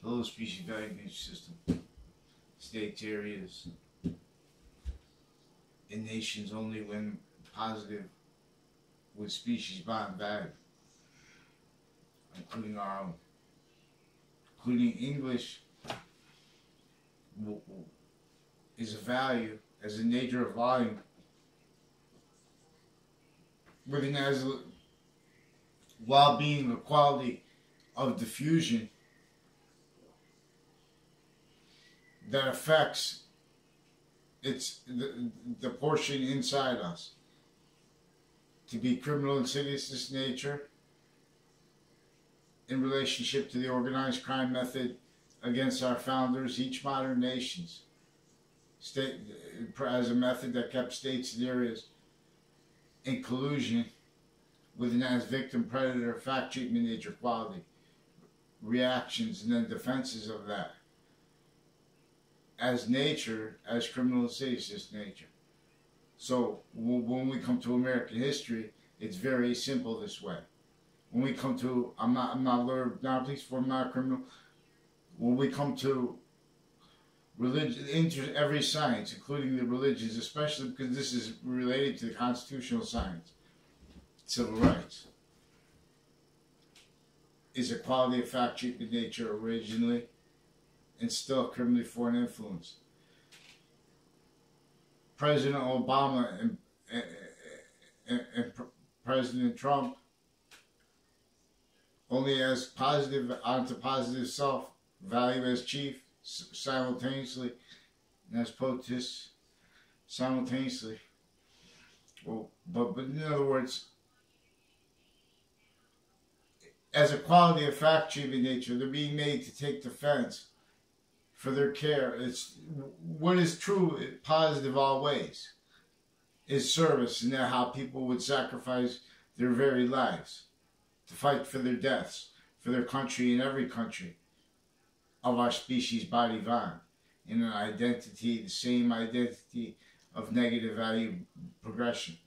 Hello, species value nature system. States, areas, and nations only when positive with species bond value, including our own. Including English is a value as a nature of volume, within as while being a quality of diffusion that affects the portion inside us. To be criminal insidious nature in relationship to the organized crime method against our founders, each modern nation's state as a method that kept states and areas in collusion with an as victim, predator, fact treatment, nature, quality, reactions, and then defenses of that. As nature, as criminal insidious nature. So when we come to American history, it's very simple this way. When we come to, I'm not learned, not a police force, I'm not a criminal. When we come to religion, every science, including the religions, especially because this is related to the constitutional science, civil rights, is a quality of fact treatment nature originally, and still criminally foreign influence. President Obama and President Trump only as positive onto positive self, value as chief simultaneously, and as POTUS simultaneously. Well, but in other words, as a quality of fact treatment nature, they're being made to take defense for their care. It's what is true, positive always, is service, and that how people would sacrifice their very lives to fight for their deaths, for their country and every country of our species body bond, in an identity, the same identity of negative value progression.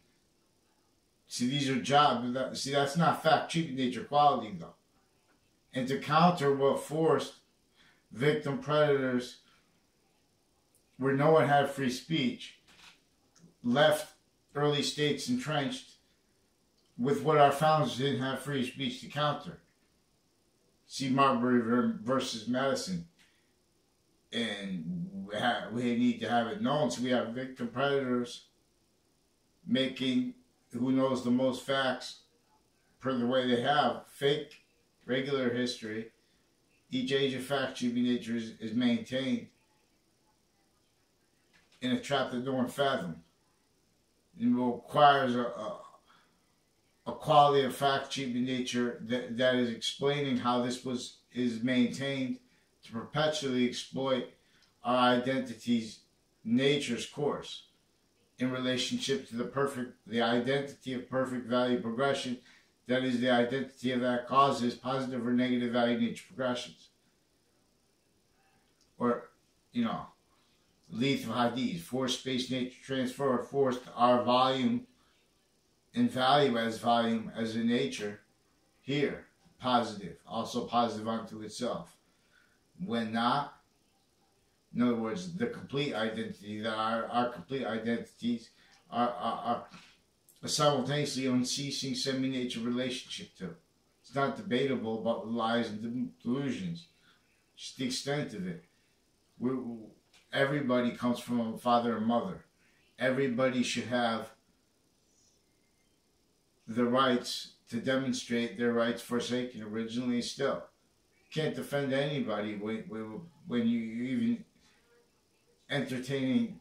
See, these are jobs. See, that's not fact treatment nature quality though. And to counter what forced victim predators, where no one had free speech, left early states entrenched with what our founders didn't have free speech to counter. See Marbury versus Madison. And we need to have it known. So we have victim predators making who knows the most facts per the way they have fake regular history. Each age of fact treatment nature is maintained in a trap that no one fathomed. It requires a quality of fact treatment nature that is explaining how this is maintained to perpetually exploit our identity's nature's course in relationship to the identity of perfect value progression. That is the identity of that causes positive or negative value nature progressions. Or, lethal IDs, forced space nature transfer, forced our volume and value as a nature here, positive, also positive unto itself. When not, in other words, the complete identity, that our complete identities are simultaneously unceasing semi-nature relationship to. It's not debatable about lies and delusions. Just the extent of it. Everybody comes from a father and mother. Everybody should have the rights to demonstrate their rights forsaken originally still. You can't defend anybody when you even entertaining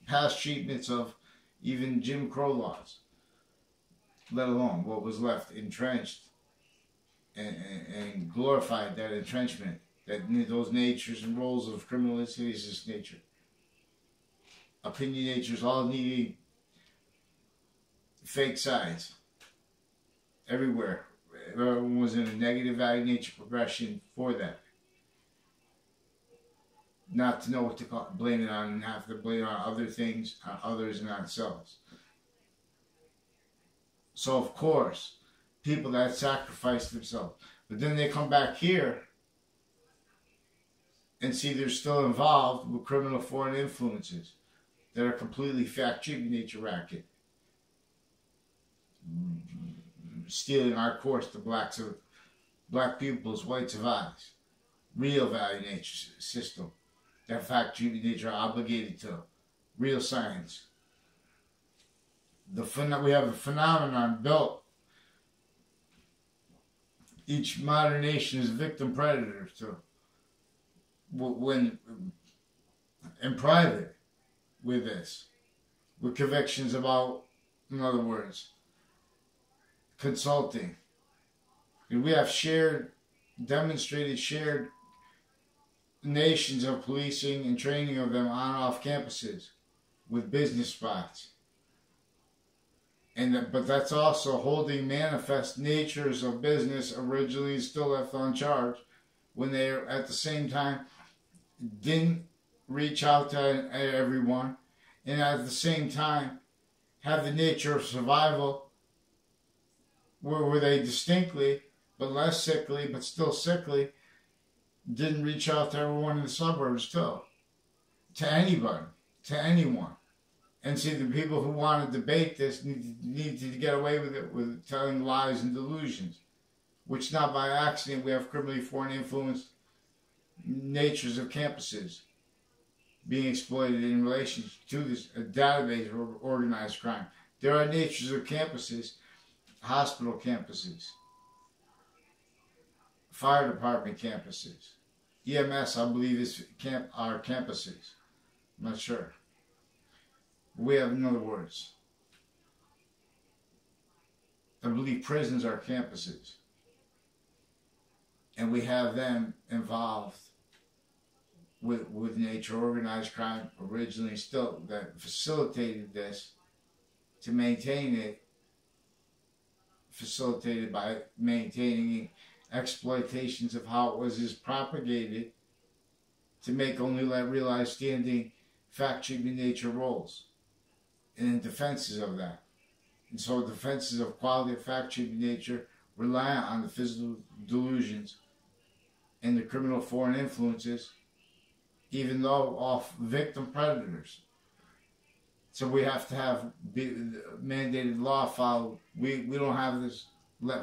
past treatments of even Jim Crow laws, let alone what was left entrenched and glorified that entrenchment, those natures and roles of criminal insidious nature. Opinion natures all needing fake sides everywhere. Everyone was in a negative value nature progression for that. Not to know what to blame it on and have to blame it on other things, on others, and on themselves. So, of course, people that sacrifice themselves. But then they come back here And see, they're still involved with criminal foreign influences that are completely fact-cheating nature racket. Stealing our course to black pupils, whites of eyes. Real value nature system. That fact-cheating nature are obligated to. Real science. We have a phenomenon built. Each modern nation is victim predator to. When in private with this, with convictions about, in other words, consulting. And we have demonstrated shared nations of policing and training of them on and off campuses with business spots. But that's also holding manifest natures of business originally still left uncharged when they at the same time didn't reach out to everyone, and at the same time have the nature of survival where they distinctly, but less sickly, but still sickly, didn't reach out to everyone in the suburbs too. To anybody, to anyone. And see, the people who want to debate this need to get away with it, with telling lies and delusions, which not by accident we have criminally foreign influenced natures of campuses being exploited in relation to this database of organized crime. There are natures of campuses, hospital campuses, fire department campuses, EMS, I believe, are campuses. I'm not sure. We have, in other words, I believe prisons are campuses. And we have them involved with nature organized crime originally still that facilitated this to maintain it, facilitated by maintaining exploitations of how it was propagated to make only realized standing fact-cheating nature roles and in defenses of that. And so defenses of quality of fact-cheating nature rely on the physical delusions and the criminal foreign influences, even though off victim predators. So we have to have mandated law followed. We don't have this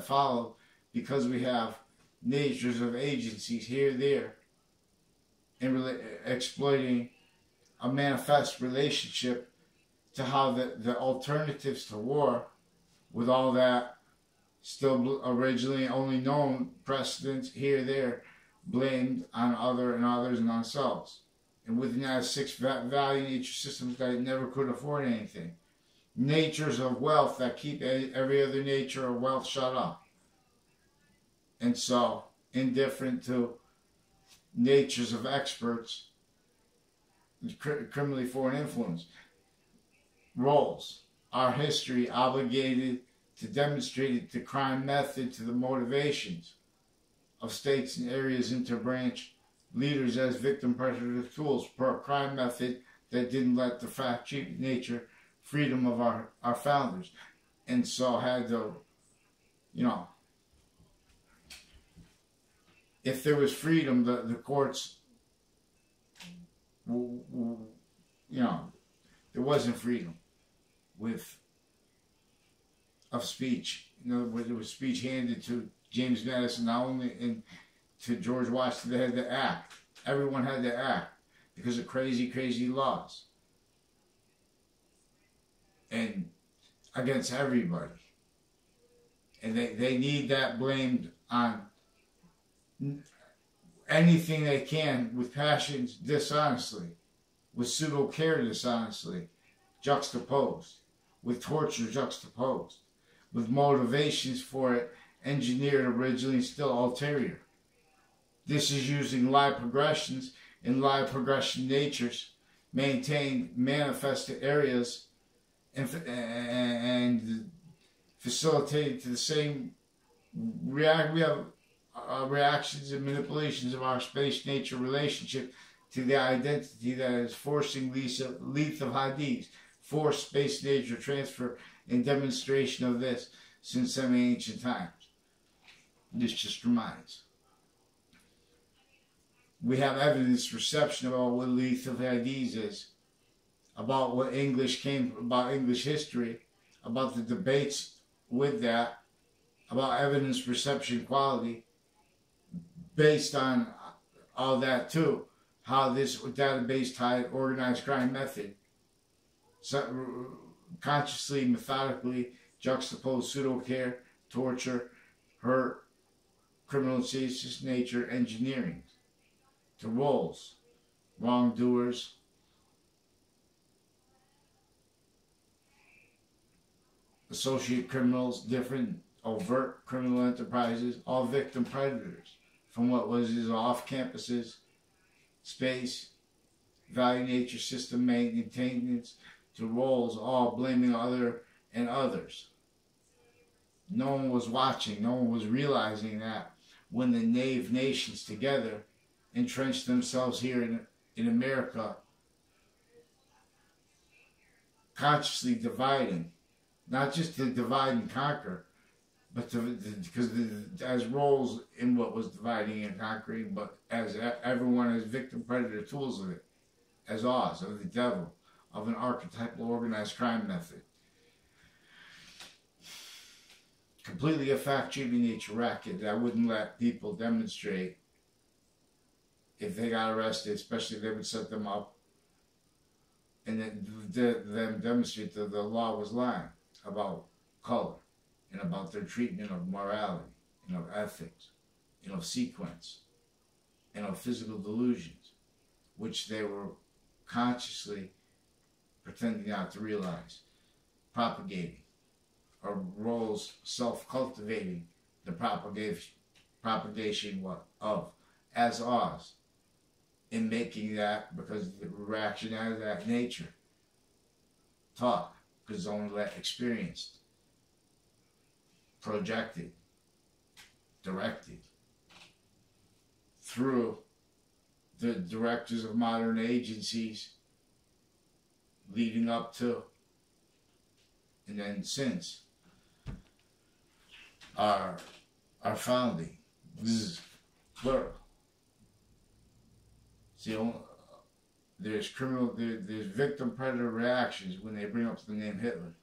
followed because we have natures of agencies here, there, and exploiting a manifest relationship to how the alternatives to war, with all that still originally only known precedents here, there, blamed on others and on themselves. And within that 6 value nature systems that never could afford anything. Natures of wealth that keep every other nature of wealth shut up. And so, indifferent to natures of experts, criminally foreign influence. Roles. Our history obligated to demonstrate the crime method to the motivations of states and areas interbranch leaders as victim predator tools per crime method that didn't let the fact-cheating nature freedom of our founders. And so had to, if there was freedom, the courts, there wasn't freedom of speech. In other words, there was speech handed to James Madison, not only to George Washington. They had to act. Everyone had to act because of crazy, crazy laws. And against everybody. And they need that blamed on anything they can with passions dishonestly, with pseudo-care dishonestly, juxtaposed, with torture juxtaposed, with motivations for it engineered originally still ulterior. This is using live progressions and live progression natures, maintained manifested areas, and facilitated to the same we have reactions and manipulations of our space-nature relationship to the identity that is forcing Leith of Hadith, forced space-nature transfer and demonstration of this since semi-ancient times. This just reminds. We have evidence reception about what lethal ideas is, about what about English history, about the debates with that, about evidence perception quality, based on all that too. How this database tied organized crime method, so, consciously, methodically juxtapose pseudo-care, torture, hurt, criminal serious nature, engineering to roles, wrongdoers, associate criminals, different overt criminal enterprises, all victim predators from what was his off-campuses, space, value nature system maintenance, to roles, all blaming other and others. No one was watching, no one was realizing that when the knave nations together entrenched themselves here in America, consciously dividing, not just to divide and conquer, but because as roles in what was dividing and conquering, but as everyone as victim predator tools of it, as Oz, of the devil, of an archetypal organized crime method. Completely a fact-cheating nature racket that wouldn't let people demonstrate if they got arrested, especially if they would set them up, and then demonstrate that the law was lying about color and about their treatment of morality and of ethics and of sequence and of physical delusions, which they were consciously pretending not to realize, propagating, or roles self-cultivating the propagation of as Oz, in making that, because the reaction out of that nature, talk, because it's only let experienced, projected, directed through the directors of modern agencies leading up to, and then since our founding. This is plural. See, there's victim predator reactions when they bring up the name Hitler,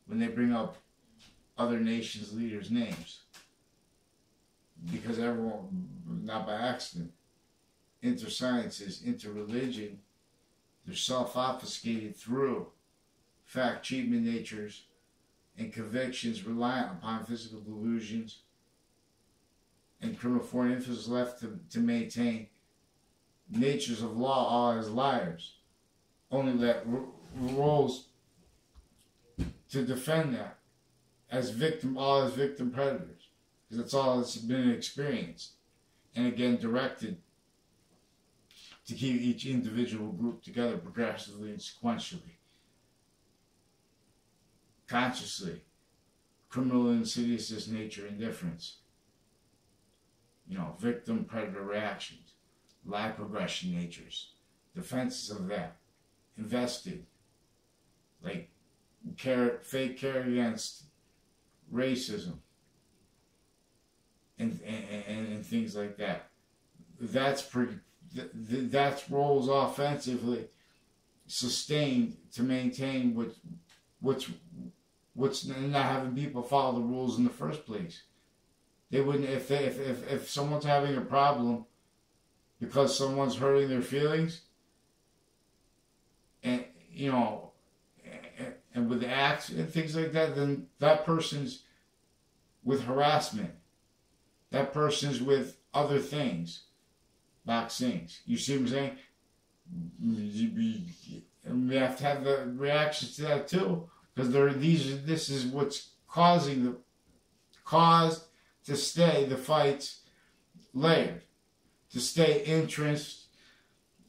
when they bring up other nations' leaders' names, because everyone, not by accident, inter-sciences, inter-religion, they're self-obfuscated through fact-cheatment natures and convictions reliant upon physical delusions, and criminal foreign influence left to maintain natures of law all as liars, only let roles to defend that as victim predators, because that's all that's been experienced, and again directed to keep each individual group together progressively and sequentially, consciously, criminal insidiousness nature indifference, victim predator reactions, lie progression natures, defenses of that, invested, like fake care against racism, and things like that. That's roles offensively sustained to maintain what's not having people follow the rules in the first place. They wouldn't, if someone's having a problem because someone's hurting their feelings, and and with acts and things like that, then that person's with harassment. That person's with other things, box things. You see what I'm saying? And we have to have the reactions to that too, because this is what's caused to stay the fights layered, to stay interests,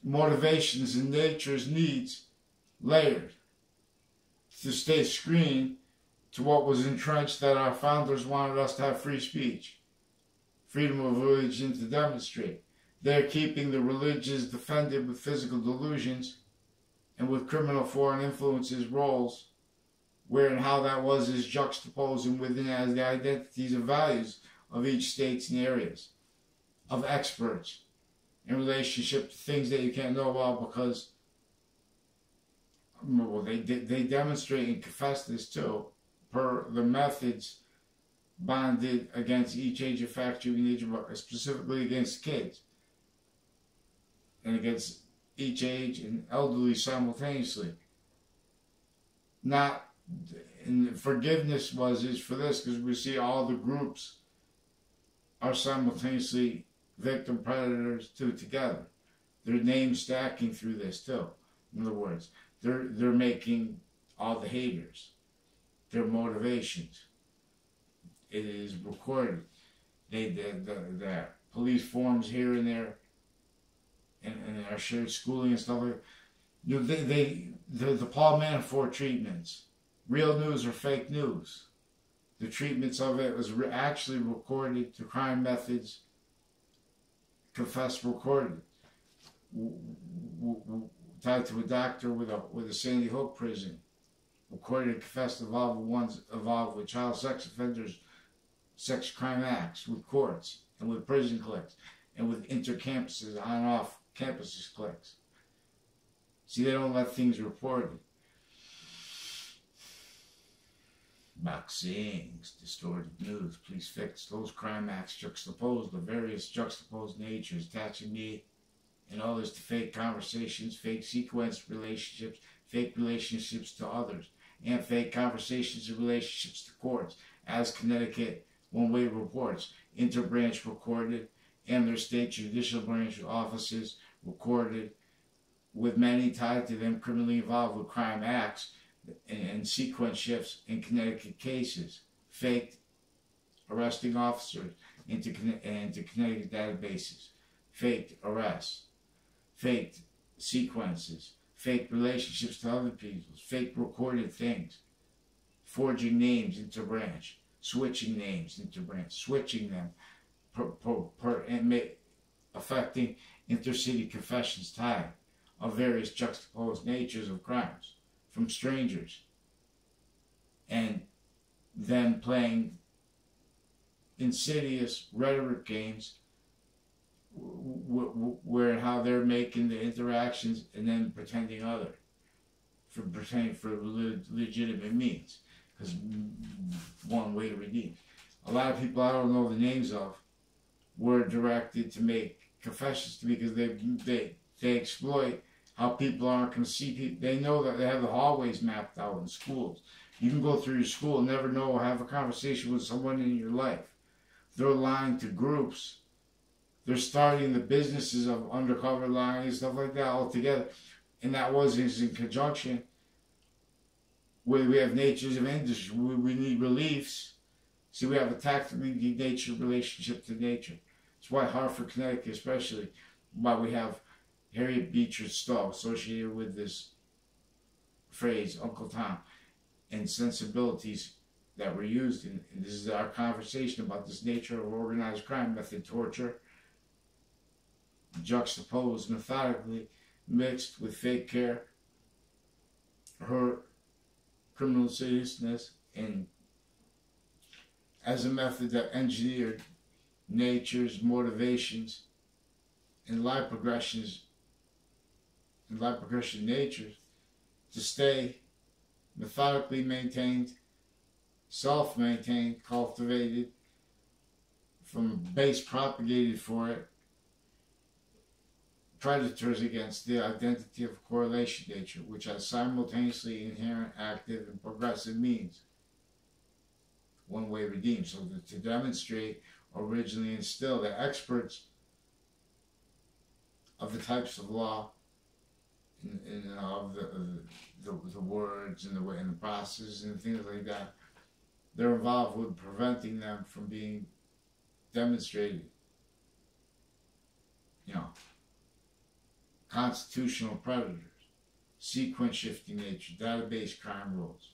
motivations, and nature's needs layered, to stay screened to what was entrenched, that our founders wanted us to have free speech, freedom of religion to demonstrate. They're keeping the religions defended with physical delusions and with criminal foreign influences roles, where and how that was is juxtaposed and within as the identities and values of each states and areas of experts in relationship to things that you can't know about because, well, they demonstrate and confess this too, per the methods bonded against each age of fact, nature, but specifically against kids and against each age and elderly simultaneously. Not, and forgiveness is for this because we see all the groups are simultaneously victim predators too together. Their names stacking through this too. In other words, they're making all the haters, their motivations. It is recorded. The police forums here and there, and our shared schooling and stuff like that. The Paul Manafort treatments, real news or fake news. The treatments of it was actually recorded. The crime methods confessed, recorded. Tied to a doctor with a Sandy Hook prison. Recorded and confessed involved with child sex offenders, sex crime acts, with courts, and with prison cliques, and with inter-campuses, on and off campuses cliques. See, they don't let things reported. Boxings, distorted news, police fix those crime acts juxtaposed, the various juxtaposed natures, attaching me and others to fake conversations, fake sequenced relationships, fake relationships to others, and fake conversations and relationships to courts, as Connecticut one-way reports, interbranch recorded, and their state judicial branch offices recorded, with many tied to them criminally involved with crime acts and sequence shifts in Connecticut cases, faked arresting officers into Connecticut databases, faked arrests, faked sequences, fake relationships to other people, fake recorded things, forging names into branch, switching names into branch, switching them, affecting intercity confessions tied of various juxtaposed natures of crimes from strangers, and then playing insidious rhetoric games where how they're making the interactions and then pretending for legitimate means, because one way to redeem. A lot of people I don't know the names of were directed to make confessions to me because they exploit how people aren't going to see people. They know that they have the hallways mapped out in schools. You can go through your school and never know or have a conversation with someone in your life. They're lying to groups. They're starting the businesses of undercover lying and stuff like that all together. And that was in conjunction with we have natures of industry. We need reliefs. See, we have a tactically nature relationship to nature. That's why Hartford, Connecticut especially, why we have Harriet Beecher Stowe associated with this phrase, Uncle Tom, and sensibilities that were used. And this is our conversation about this nature of organized crime, method, torture, juxtaposed methodically, mixed with fake care, her criminal seriousness, and as a method that engineered nature's motivations and life progression natures to stay methodically maintained, self-maintained, cultivated, from a base propagated for it, predators against the identity of correlation nature, which has simultaneously inherent, active, and progressive means. One-way redeemed. So to demonstrate, originally instill the experts of the types of law and of the words and the way and the process and things like that, they're involved with preventing them from being demonstrated. Constitutional predators, sequence shifting nature, database crime rules,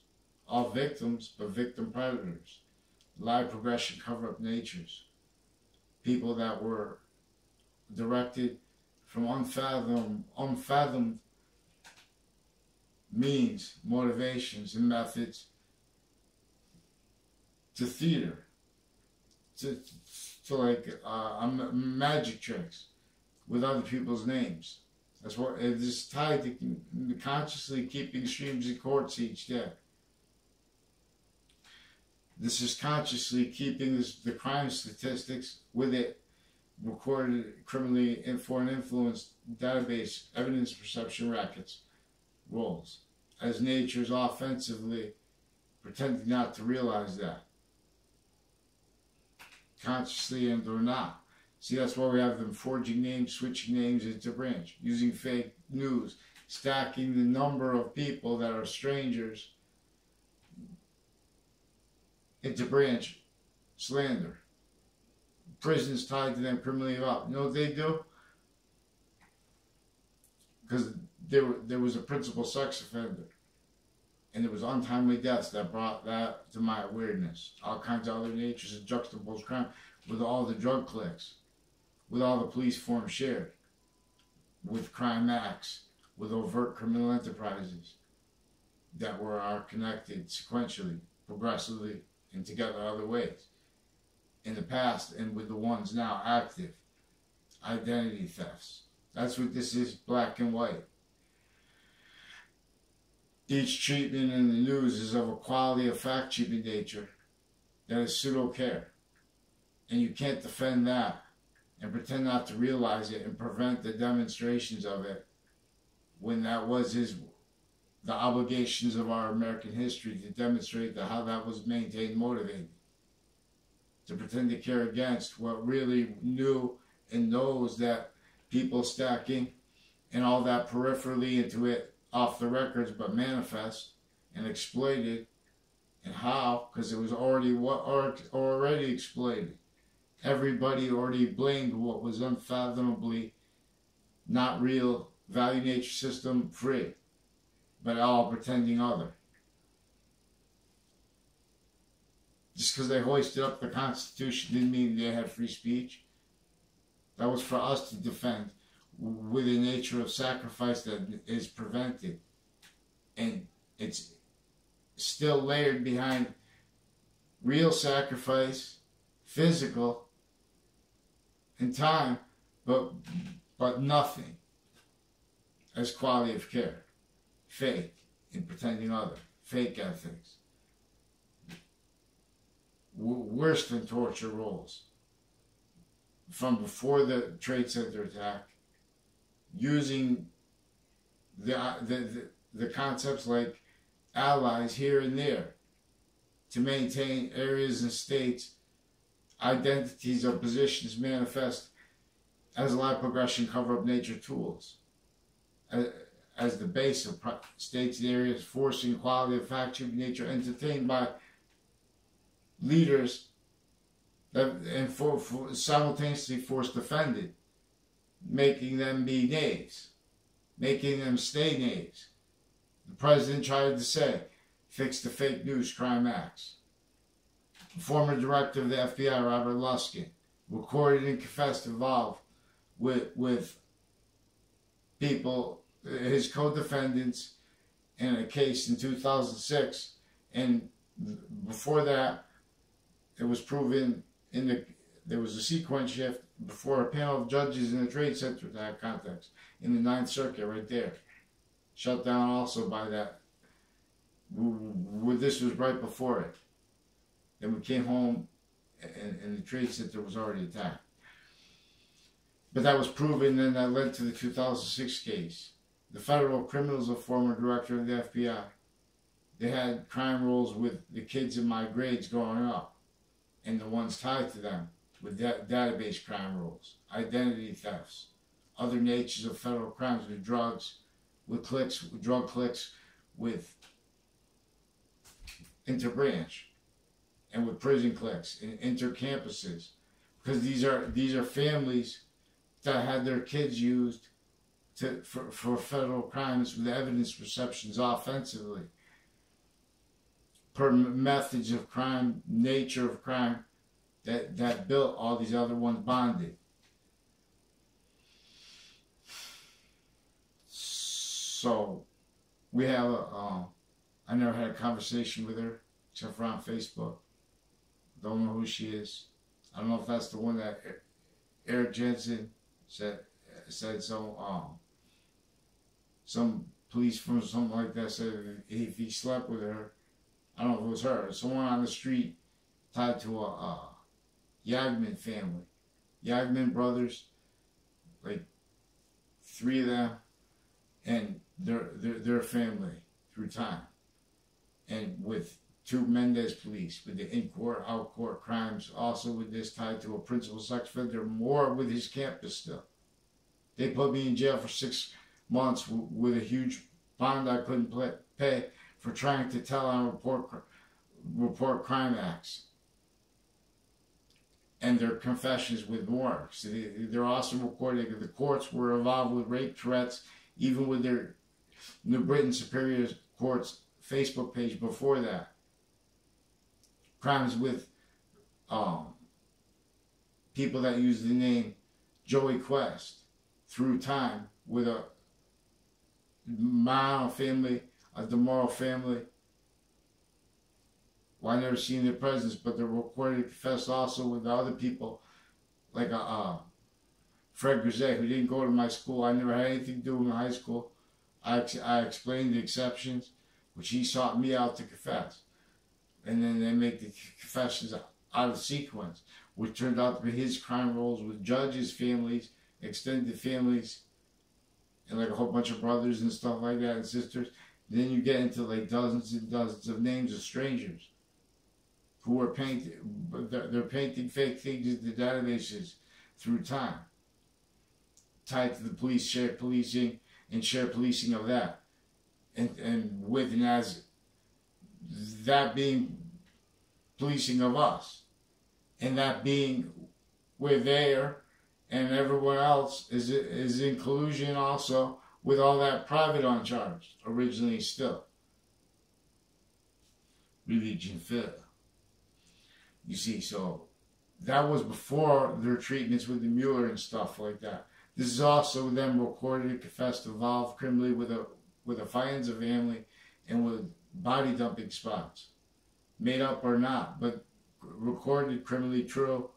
all victims but victim predators, lie progression cover-up natures, people that were directed from unfathomed means, motivations, and methods to theater, to like magic tricks with other people's names. That's what it is tied to consciously keeping streams of courts each day. This is consciously keeping the crime statistics with it recorded criminally in foreign influence database evidence perception rackets rolls as nature's offensively pretending not to realize that, consciously and or not. See, that's why we have them forging names, switching names into branch, using fake news, stacking the number of people that are strangers into branch slander. Prisons tied to them criminally involved. You know what they do? Because there was a principal sex offender, and there was untimely deaths that brought that to my awareness. All kinds of other natures of juxtaposed crime with all the drug clicks, with all the police forms shared, with crime acts, with overt criminal enterprises that are connected sequentially, progressively, and together other ways. In the past and with the ones now active. Identity thefts. That's what this is, black and white. Each treatment in the news is of a quality of fact-cheaping nature that is pseudo-care. And you can't defend that and pretend not to realize it and prevent the demonstrations of it when that was the obligations of our American history to demonstrate how that was maintained, motivated. To pretend to care against what really knew and knows that people stacking and all that peripherally into it off the records but manifest and exploited. And how? Because it was already exploited. Everybody already blamed what was unfathomably not real, value nature system free, but all pretending other. Just because they hoisted up the Constitution didn't mean they had free speech. That was for us to defend with a nature of sacrifice that is prevented. And it's still layered behind real sacrifice, physical, and time, but nothing as quality of care. Fake in pretending other. Fake ethics. Worse than torture rolls. From before the Trade Center attack, using the concepts like allies here and there to maintain areas and states, identities or positions manifest as life progression cover-up nature tools. As the base of states and areas forcing quality of fact-cheaping nature entertained by leaders that and simultaneously force defended, making them be knaves, making them stay knaves. The president tried to say, fix the fake news crime acts. The former director of the FBI, Robert Luskin, recorded and confessed involved with people, his co-defendants, in a case in 2006, and before that, it was proven there was a sequence shift before a panel of judges in the Trade Center attack context in the Ninth Circuit right there. Shut down also by that. This was right before it. Then we came home and the Trade Center was already attacked. But that was proven, and that led to the 2006 case. The federal criminals, a former director of the FBI, they had crime rolls with the kids in my grades growing up, and the ones tied to them with database crime rolls, identity thefts, other natures of federal crimes with drugs, with cliques, with drug cliques, with interbranch, and with prison cliques and intercampuses, because these are families that had their kids used for federal crimes with evidence perceptions offensively, per methods of crime, nature of crime, that built all these other ones bonded. So we have I never had a conversation with her except for on Facebook. Don't know who she is. I don't know if that's the one that Eric Jensen said some police from something like that said if he slept with her, I don't know if it was her, someone on the street tied to a Yagman family. Yagman brothers, like 3 of them, and their family through time. And with 2 Mendez police, with the in-court, out-court crimes, also with this tied to a principal sex offender, more with his campus still. They put me in jail for 6 months with a huge bond I couldn't pay for trying to tell on report crime acts. And their confessions with more. So they're also recording the courts were involved with rape threats, even with their New Britain Superior Court's Facebook page before that. Crimes with people that use the name Joey Quest through time with a Mao family, a DeMoro family. Well, I never seen their presence, but they're recorded to confess also with other people, like Fred Grisette, who didn't go to my school. I never had anything to do with high school. I explained the exceptions, which he sought me out to confess. And then they make the confessions out of sequence, which turned out to be his crime rolls with judges' families, extended families, and like a whole bunch of brothers and stuff like that, and sisters. Then you get into like dozens and dozens of names of strangers who are painting, they're painting fake things in the databases through time, tied to the police, shared policing, and shared policing of that. And with and as that being policing of us, and that being we're there, and everyone else is in collusion also with all that private uncharged, originally still. Religion fit. You see, so that was before their treatments with the Mueller and stuff like that. This is also them recorded and confessed involved criminally with a Fianza family and with body dumping spots. Made up or not, but recorded criminally true.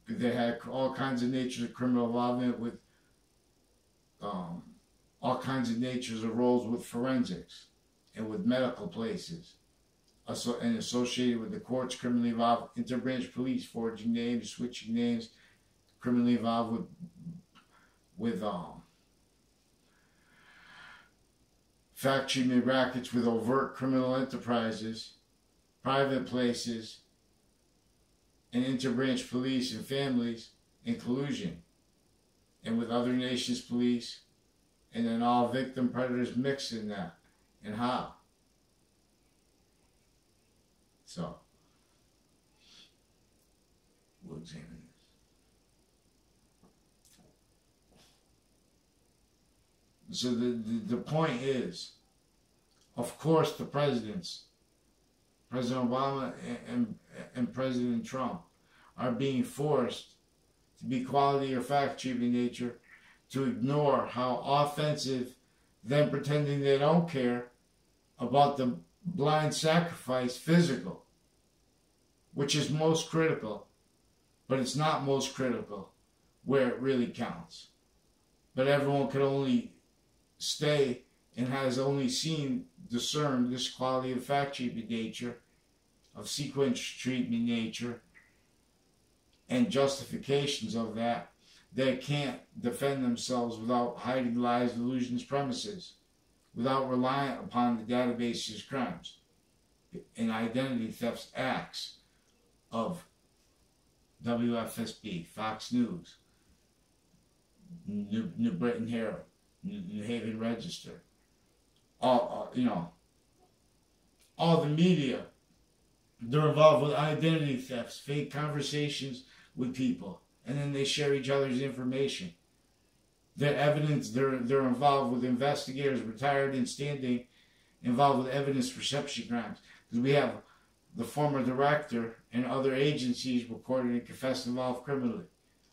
They had all kinds of natures of criminal involvement with all kinds of natures of roles with forensics and with medical places. And associated with the courts, criminally involved interbranch police, forging names, switching names, criminally involved with fact treatment rackets with overt criminal enterprises, private places, and interbranch police and families in collusion, and with other nations' police, and then all victim predators mixed in that, and how. So, we'll examine this. So the point is, of course, the presidents, President Obama and President Trump, are being forced to be quality or fact treatment nature, to ignore how offensive them pretending they don't care about the blind sacrifice physical, which is most critical, but it's not most critical where it really counts. But everyone can only stay and has only discerned this quality of fact treatment nature, of sequence treatment nature, and justifications of that. They can't defend themselves without hiding lies, delusions, premises, without relying upon the database's crimes and identity theft acts of WFSB, Fox News, New Britain Herald, New Haven Register, all the media. They're involved with identity thefts, fake conversations with people, and then they share each other's information. Their evidence, they're involved with investigators, retired and standing, involved with evidence perception crimes. Because we have the former director and other agencies recorded and confessed involved criminally.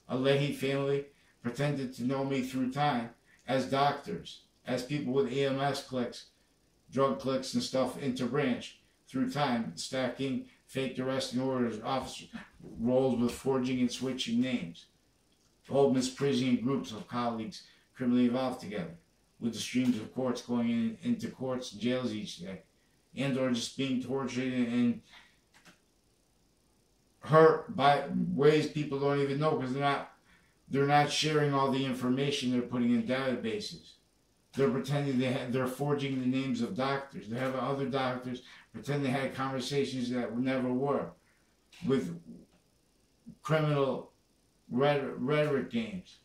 A Leahy family pretended to know me through time as doctors, as people with EMS clicks, drug clicks and stuff interbranch through time, stacking fake arresting orders, officers roles with forging and switching names, whole misprisioning groups of colleagues criminally involved together, with the streams of courts going into courts and jails each day, and or just being tortured and hurt by ways people don't even know because they're not sharing all the information they're putting in databases. They're pretending they're forging the names of doctors. They have other doctors pretend they had conversations that never were, with criminal rhetoric games.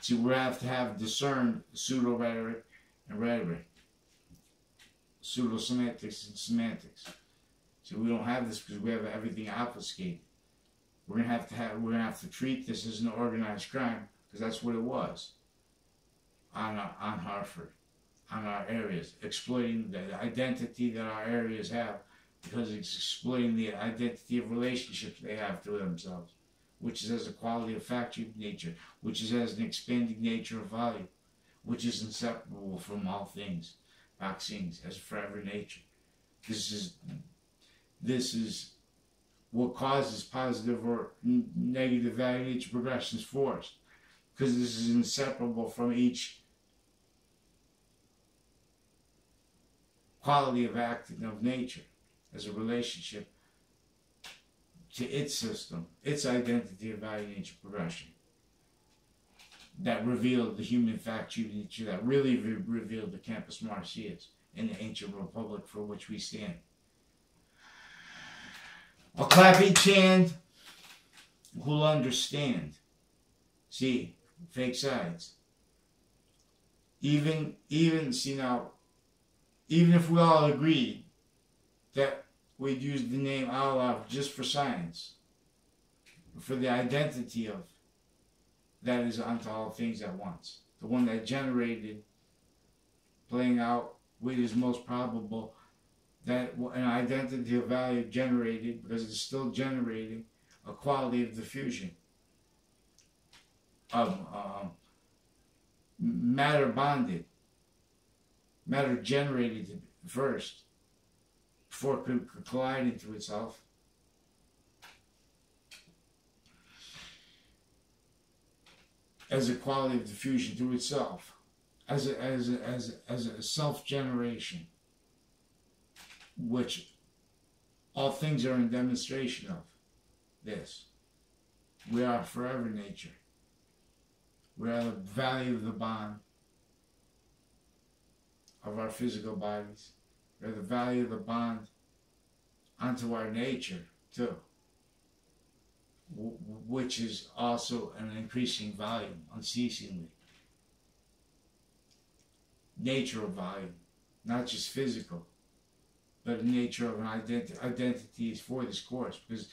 So we have to have discerned pseudo-rhetoric and rhetoric, pseudo-semantics and semantics. So we don't have this because we have everything obfuscated. We're gonna have to treat this as an organized crime because that's what it was on Hartford, on our areas, exploiting the identity that our areas have because it's exploiting the identity of relationships they have to themselves, which is as a quality of factual nature, which is as an expanding nature of value, which is inseparable from all things, vaccines, as forever nature. This is what causes positive or negative value nature progressions for us, because this is inseparable from each quality of acting of nature as a relationship to its system, its identity of value nature progression that revealed the human factual nature, that really revealed the campus Marcius and the ancient republic for which we stand. I'll clap each hand who'll understand. See, fake sides. Even if we all agreed that we'd use the name Allah just for science, for the identity of that is unto all things at once, the one that generated, playing out what is most probable, that an identity of value generated, because it's still generating, a quality of diffusion of matter bonded, matter generated first before it could collide into itself. As a quality of diffusion through itself, as a self-generation, which all things are in demonstration of this. We are forever nature. We are the value of the bond of our physical bodies. We are the value of the bond onto our nature too, which is also an increasing volume unceasingly. Nature of volume, not just physical, but the nature of an identity. Identity is for this course, because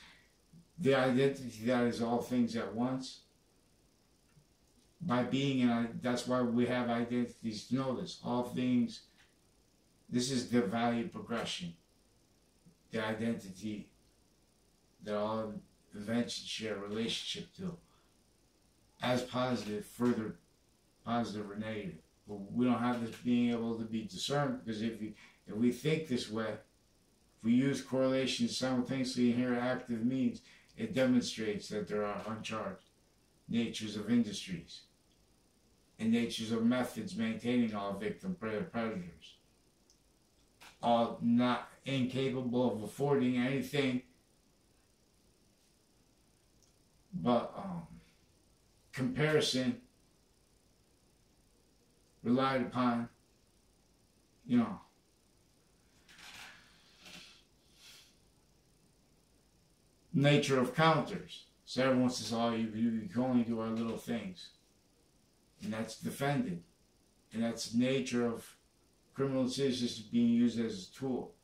the identity that is all things at once, by being in, that's why we have identities to know this. All things, this is the value progression, the identity that all inventions share a relationship to, as positive, further positive or negative. But we don't have this being able to be discerned, because if we think this way, if we use correlations simultaneously in here active means, it demonstrates that there are uncharged natures of industries and natures of methods maintaining all victim predators, all not incapable of affording anything but comparison relied upon, nature of counters. So everyone says, oh, you can only do our little things. And that's defended. And that's the nature of criminal citizens being used as a tool.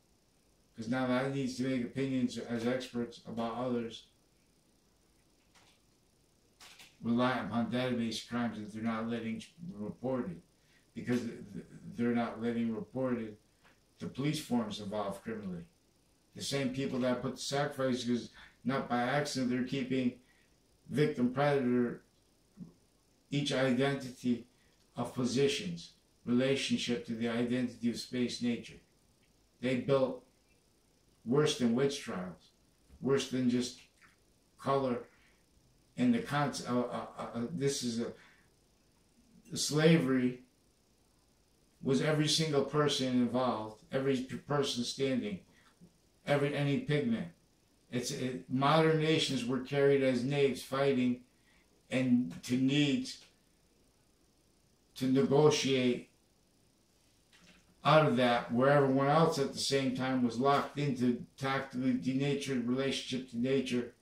Because now that needs to make opinions as experts about others, relying upon database crimes that they're not letting reported. Because they're not letting reported the police forms involved criminally. The same people that put the sacrifice, because not by accident, they're keeping victim predator, each identity of positions, relationship to the identity of space nature. They built worse than witch trials, worse than just color, and the concept. This is slavery was every single person involved, every person standing, any pigment. Modern nations were carried as knaves fighting and to needs to negotiate out of that, where everyone else at the same time was locked into tactically denatured relationship to nature,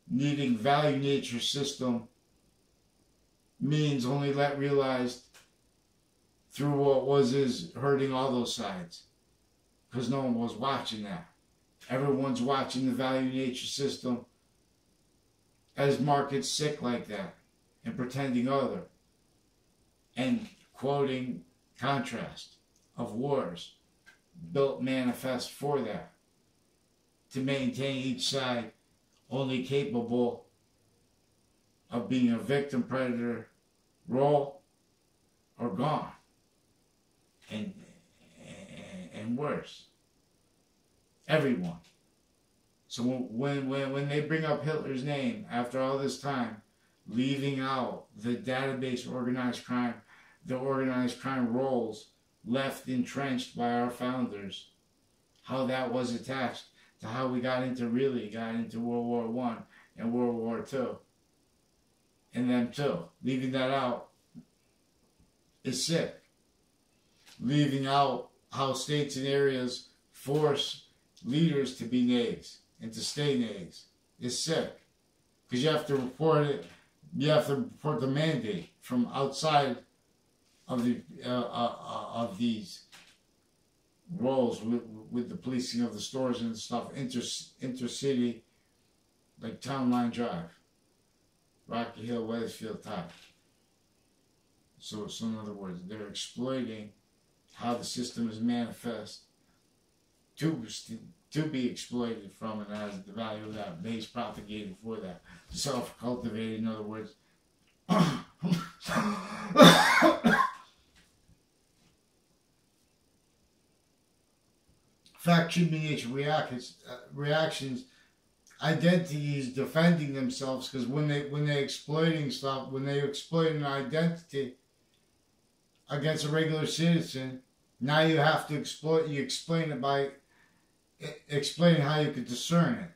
needing value nature system means only realized through what is hurting all those sides, because no one was watching that. Everyone's watching the value nature system as markets sick like that and pretending other and quoting contrast of wars built manifest for that, to maintain each side only capable of being a victim predator role or gone, and worse, everyone. So when they bring up Hitler's name after all this time, leaving out the database organized crime, the organized crime roles left entrenched by our founders, how that was attached to how we got into World War I and World War II, and them too. Leaving that out is sick. Leaving out how states and areas force leaders to be knaves and to stay knaves is sick. Because you have to report it, you have to report the mandate from outside of these roles with the policing of the stores and stuff, intercity, like Town Line Drive, Rocky Hill, Weathersfield type. So in other words, they're exploiting how the system is manifest to be exploited from, and as the value of that base propagated for that, self-cultivated, in other words. Fact, treatment, nature, reactions, identities defending themselves, because when they exploiting stuff, when they exploit an identity against a regular citizen, now you have to explain it by explaining how you could discern it,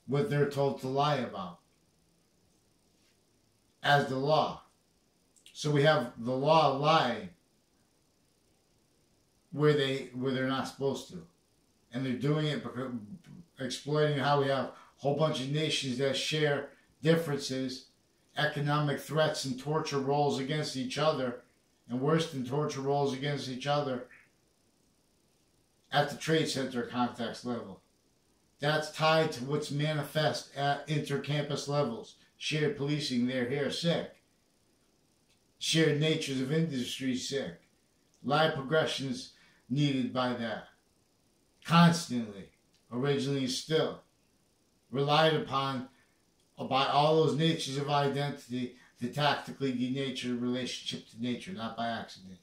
what they're told to lie about, as the law. So we have the law lying where they're not supposed to, and they're doing it because exploiting how we have a whole bunch of nations that share differences, economic threats, and torture roles against each other, and worse than torture roles against each other at the trade center context level. That's tied to what's manifest at intercampus levels. Shared policing, they're here sick. Shared natures of industry sick. Live progressions needed by that. Constantly. Originally still. Relied upon by all those natures of identity to tactically denature relationship to nature, not by accident.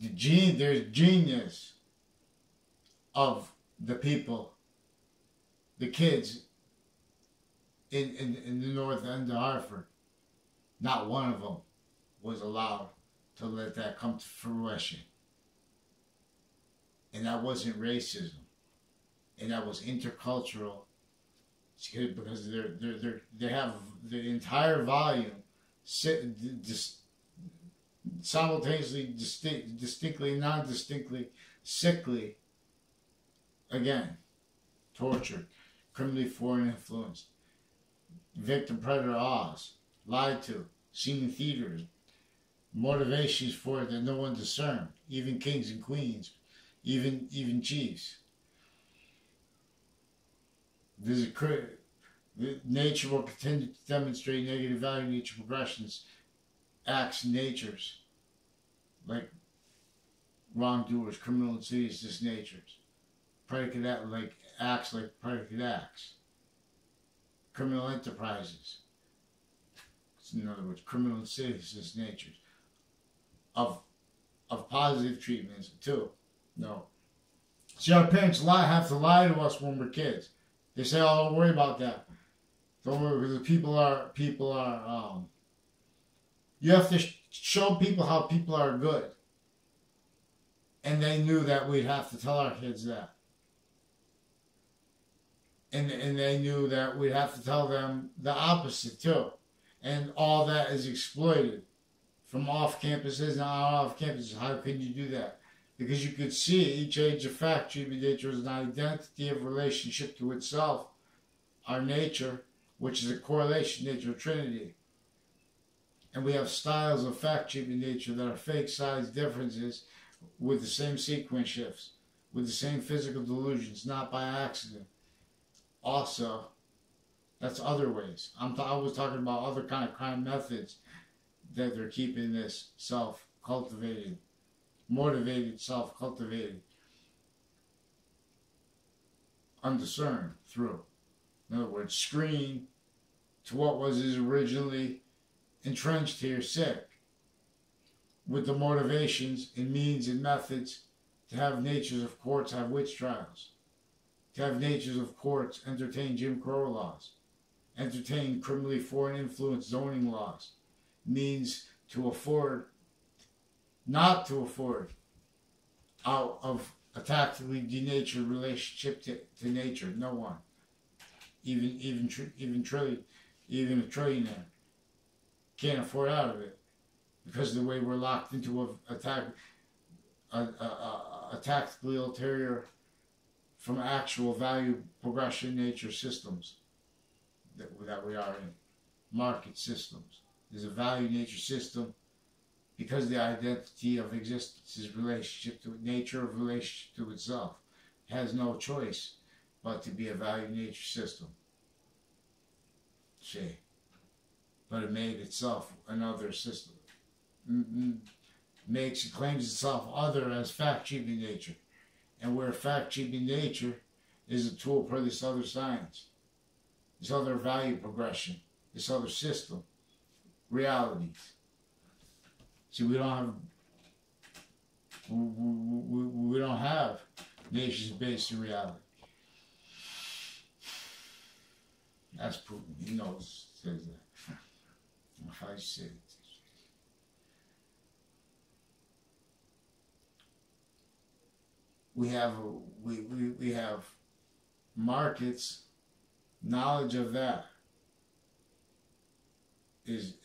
There's genius of the people, the kids in the north end of Hartford. Not one of them was allowed to let that come to fruition. And that wasn't racism. And that was intercultural. Because they have the entire volume simultaneously distinctly, non-distinctly, sickly, again, tortured, criminally foreign influenced, victim predator Oz, lied to, seen in theaters, motivations for it that no one discerned, even kings and queens, even chiefs. Nature will continue to demonstrate negative value nature progressions, acts, natures, like wrongdoers, criminal and serious natures, predicate acts like predicate acts, criminal enterprises. In other words, criminal and serious natures of of positive treatment too. No. See, our parents have to lie to us when we're kids. They say, "Oh, don't worry about that. Don't worry, because people are. You have to show people how people are good." And they knew that we'd have to tell our kids that. And they knew that we'd have to tell them the opposite too. And all that is exploited from off campuses and off campuses. How can you do that? Because you could see each age of fact treatment nature is an identity of relationship to itself, our nature, which is a correlation nature of Trinity. And we have styles of fact treatment nature that are fake size differences with the same sequence shifts, with the same physical delusions, not by accident. Also, that's other ways. I was talking about other kind of crime methods that they're keeping this self-cultivated, motivated, self-cultivated, undiscerned through. In other words, screen to what was originally entrenched here, sick, with the motivations and means and methods to have natures of courts have witch trials, to have natures of courts entertain Jim Crow laws, entertain criminally foreign influence zoning laws, means to afford, not to afford, out of a tactically denatured relationship to nature. No one, even a trillionaire, can't afford out of it because of the way we're locked into a tactically ulterior from actual value progression nature systems that we are in. Market systems. There's a value nature system because the identity of existence is relationship to nature, of relationship to itself. It has no choice but to be a value nature system. See. But it made itself another system. Claims itself other as fact treatment nature. And where fact treatment nature is a tool for this other science, this other value progression, this other system, realities. See, we don't have nations based in reality. That's Putin. He knows, says that. If I say it. We have markets. Knowledge of that is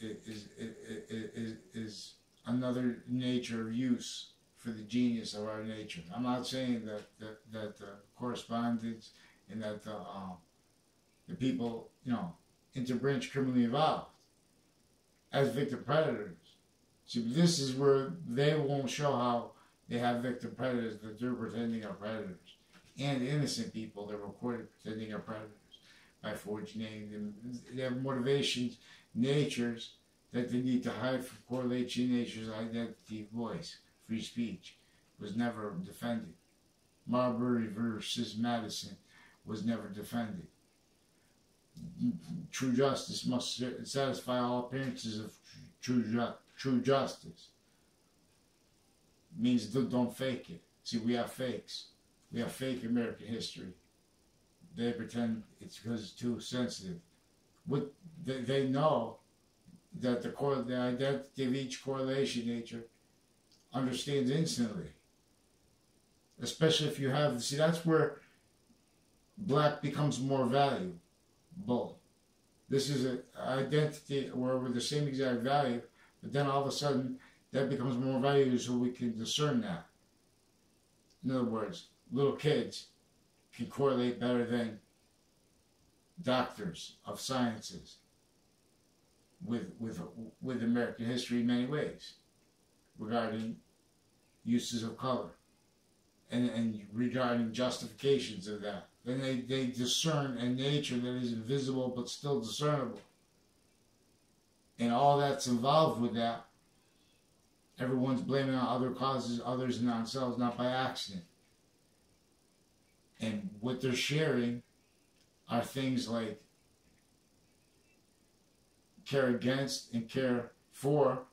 another nature of use for the genius of our nature. I'm not saying that the correspondence and that the people, interbranch criminally involved as victim predators. See, this is where they won't show how they have victim predators that they're pretending are predators, and innocent people they're recorded pretending are predators by forging them. They have motivations, natures that they need to hide from correlation nature's identity, voice, free speech was never defended. Marbury versus Madison was never defended. True justice must satisfy all appearances of true justice. Means don't fake it. See, we have fakes. We have fake American history. They pretend it's because it's too sensitive. They know that the identity of each correlation nature understands instantly. Especially if you have, see, that's where black becomes more valuable. This is an identity where we're the same exact value, but then all of a sudden that becomes more valuable so we can discern that. In other words, little kids can correlate better than doctors of sciences with American history in many ways regarding uses of color and regarding justifications of that. Then they discern a nature that is invisible but still discernible. And all that's involved with that, everyone's blaming on other causes, others and themselves, not by accident. And what they're sharing are things like care against and care for,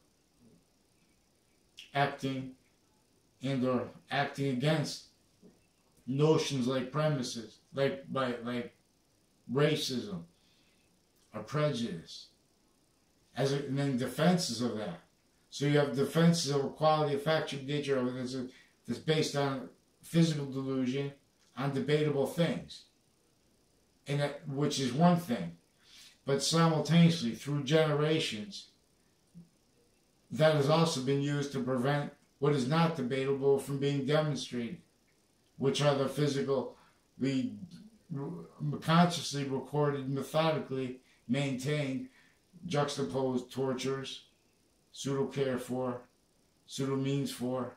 acting and or acting against notions like premises, like racism or prejudice, and then defenses of that. So you have defenses of equality of factual nature that's based on physical delusion, on debatable things, and which is one thing. But simultaneously, through generations, that has also been used to prevent what is not debatable from being demonstrated, which are the consciously recorded, methodically maintained, juxtaposed tortures, pseudo-care for, pseudo-means for,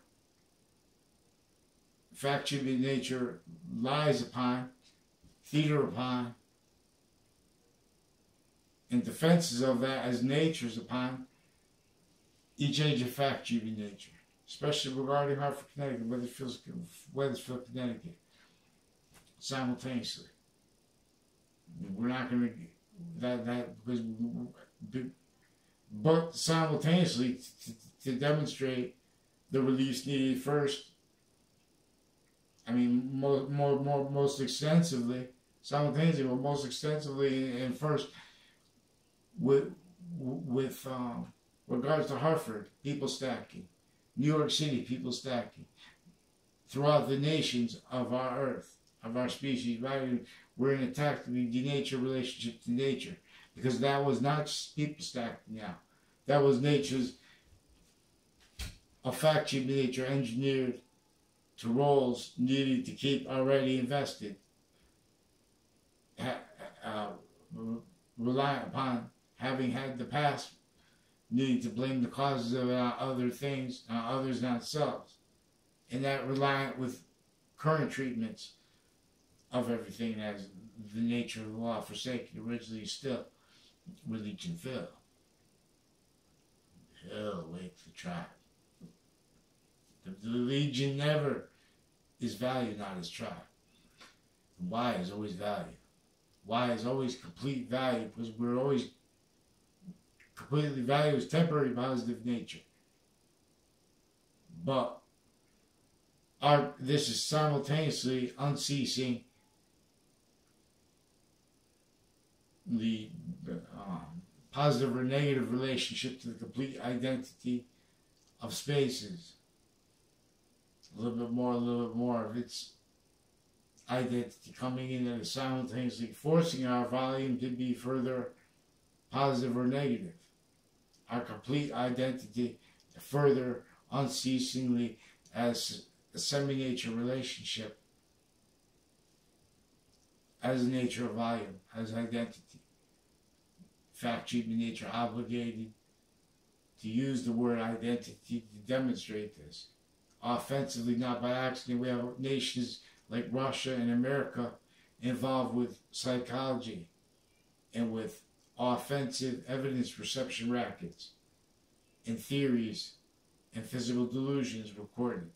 factual nature lies upon, theater upon, and defenses of that as natures upon each age of factual nature, especially regarding Hartford, Connecticut, Weathersfield, Connecticut, simultaneously. We're not going to but simultaneously to demonstrate the reliefs needed first. I mean, most extensively, simultaneously, but most extensively and first with regards to Hartford, people stacking, New York City, people stacking, throughout the nations of our earth, of our species, right? We're in a tactically denatured relationship to nature, because that was not just people stacking now. That was nature's, a factual nature engineered to roles needed to keep already invested, rely upon having had the past, needing to blame the causes of other things, others, not selves, and that reliant with current treatments of everything as the nature of the law forsaken, originally still, religion fill. Hell, wait the tribe. The legion never is value, not as tribe. Why is always value. Why is always complete value, because we're always completely value is temporary positive nature. But this is simultaneously unceasing the positive or negative relationship to the complete identity of spaces. A little bit more of its identity coming in and simultaneously forcing our volume to be further positive or negative. Our complete identity further unceasingly as a semi-nature relationship, as a nature of volume, as identity. Fact, human nature obligated to use the word identity to demonstrate this. Offensively, not by accident, we have nations like Russia and America involved with psychology and with offensive evidence perception rackets and theories and physical delusions recorded,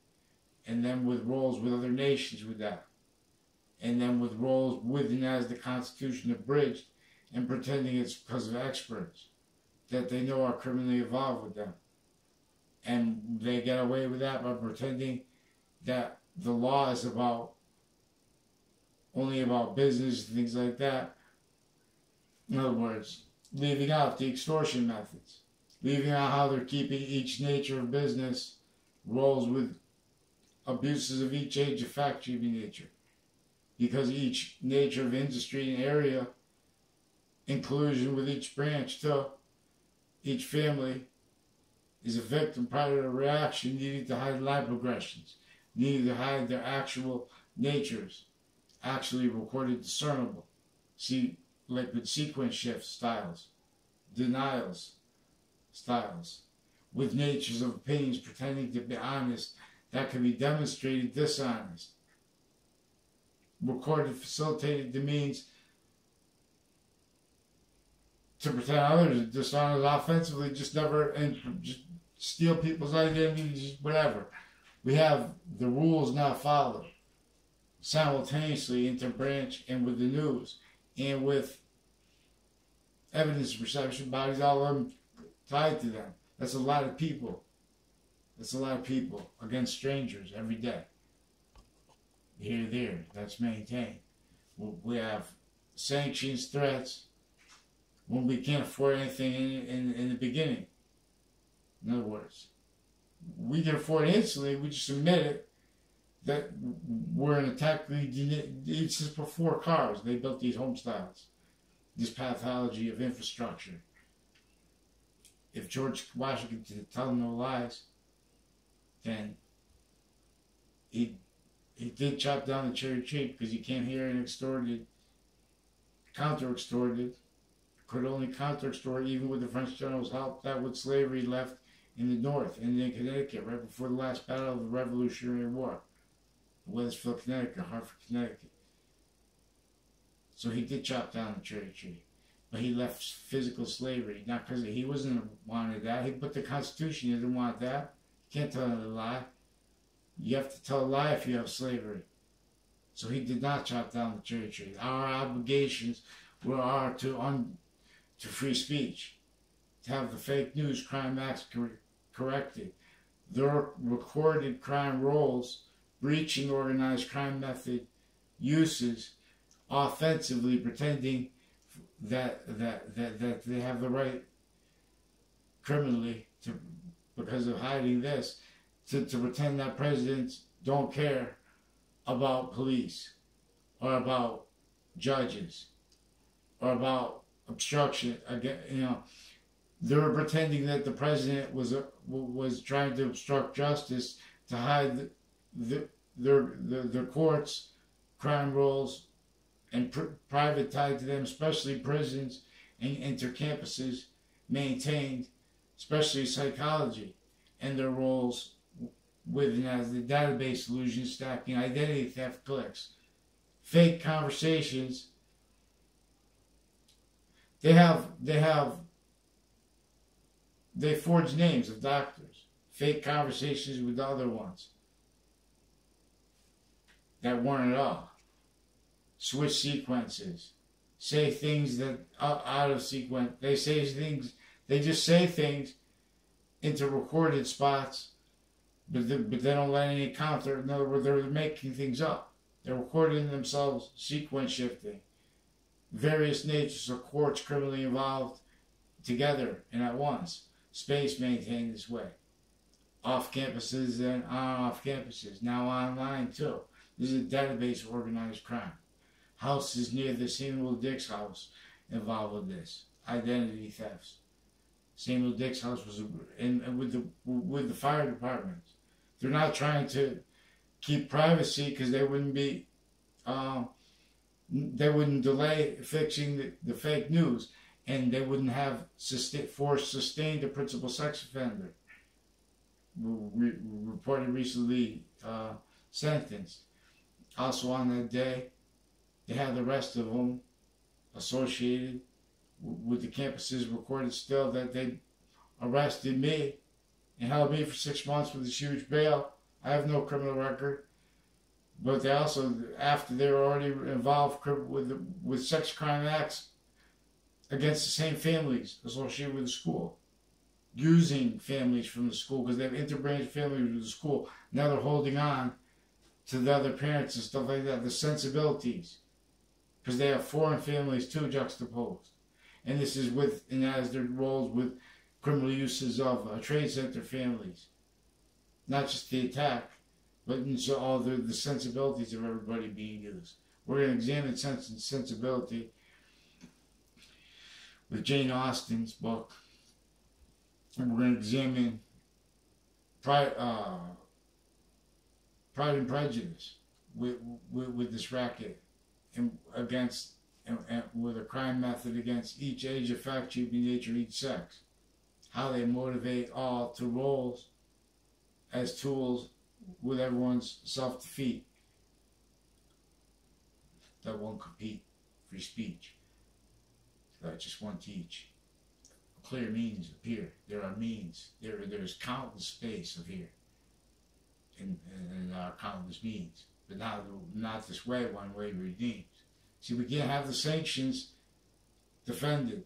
and then with roles with other nations with that, and then with roles with and as the Constitution abridged and pretending it's because of experts that they know are criminally involved with them. And they get away with that by pretending that the law is only about business and things like that. In other words, leaving out the extortion methods, leaving out how they're keeping each nature of business rolls with abuses of each age of factory nature. Because each nature of industry and area, in collusion with each branch too, each family is a victim prior to reaction, needing to hide line progressions, needing to hide their actual natures, actually recorded discernible. See, like with sequence shift styles, denials styles, with natures of opinions pretending to be honest that can be demonstrated dishonest. Recorded, facilitated the means to pretend others are dishonest offensively, just never, and just steal people's identities, whatever. We have the rules not followed simultaneously interbranch and with the news and with evidence perception bodies, all of them tied to them. That's a lot of people. That's a lot of people against strangers every day. Here, there, that's maintained. We have sanctions, threats, when we can't afford anything in the beginning. In other words, we can afford it instantly, we just admit it, that we're in attack. It's just before cars. They built these home styles, this pathology of infrastructure. If George Washington did tell no lies, then he did chop down the cherry tree because he came here and extorted, counter-extorted, could only counter-extort even with the French general's help. That was slavery left in the North, and in Connecticut, right before the last battle of the Revolutionary War. Wethersfield, Connecticut, Hartford, Connecticut. So he did chop down the cherry tree. But he left physical slavery, not because he wasn't wanted that. He put the Constitution, he didn't want that. You can't tell another lie. You have to tell a lie if you have slavery. So he did not chop down the cherry tree. Our obligations are to free speech, to have the fake news crime acts corrected. Their recorded crime rolls, breaching organized crime method uses, offensively pretending that they have the right criminally to, because of hiding this, to pretend that presidents don't care about police or about judges or about obstruction. Again, they were pretending that the president was trying to obstruct justice to hide their courts, crime rolls, and private tied to them, especially prisons and intercampuses maintained, especially psychology, and their roles within as the database solution stacking identity theft clicks, fake conversations. They forge names of doctors, fake conversations with other ones that weren't at all. Switch sequences, say things that are out of sequence. They just say things into recorded spots, but they don't let any counter. In other words, they're making things up. They're recording themselves, sequence shifting. Various natures of courts criminally involved together and at once. Space maintained this way. Off campuses and off campuses. Now online too. This is a database of organized crime. Houses near the Samuel Dix house involved with this. Identity thefts. Samuel Dix house was with the fire department. They're not trying to keep privacy because they wouldn't delay fixing the fake news, and they wouldn't have sustained a principal sex offender reported recently sentenced. Also on that day, they had the rest of them associated with the campuses recorded still that they arrested me and held me for 6 months with this huge bail. I have no criminal record. But they also, after they were already involved with sex crime acts against the same families associated with the school, using families from the school because they have interbranch families with the school. Now they're holding on to the other parents and stuff like that, the sensibilities, because they have foreign families too juxtaposed. And this is and as their roles with criminal uses of trade center families, not just the attack, but into all the sensibilities of everybody being used. We're going to examine sense and sensibility with Jane Austen's book, and we're going to examine Pride and Prejudice with this racket and with a crime method against each age of fact, shaping nature, each sex. How they motivate all to roles as tools with everyone's self-defeat. That won't compete. Free speech. That just one teach. Clear means appear. There are means. There's countless space of here. And there are countless means. But not this way, one way redeemed. See, we can't have the sanctions defended.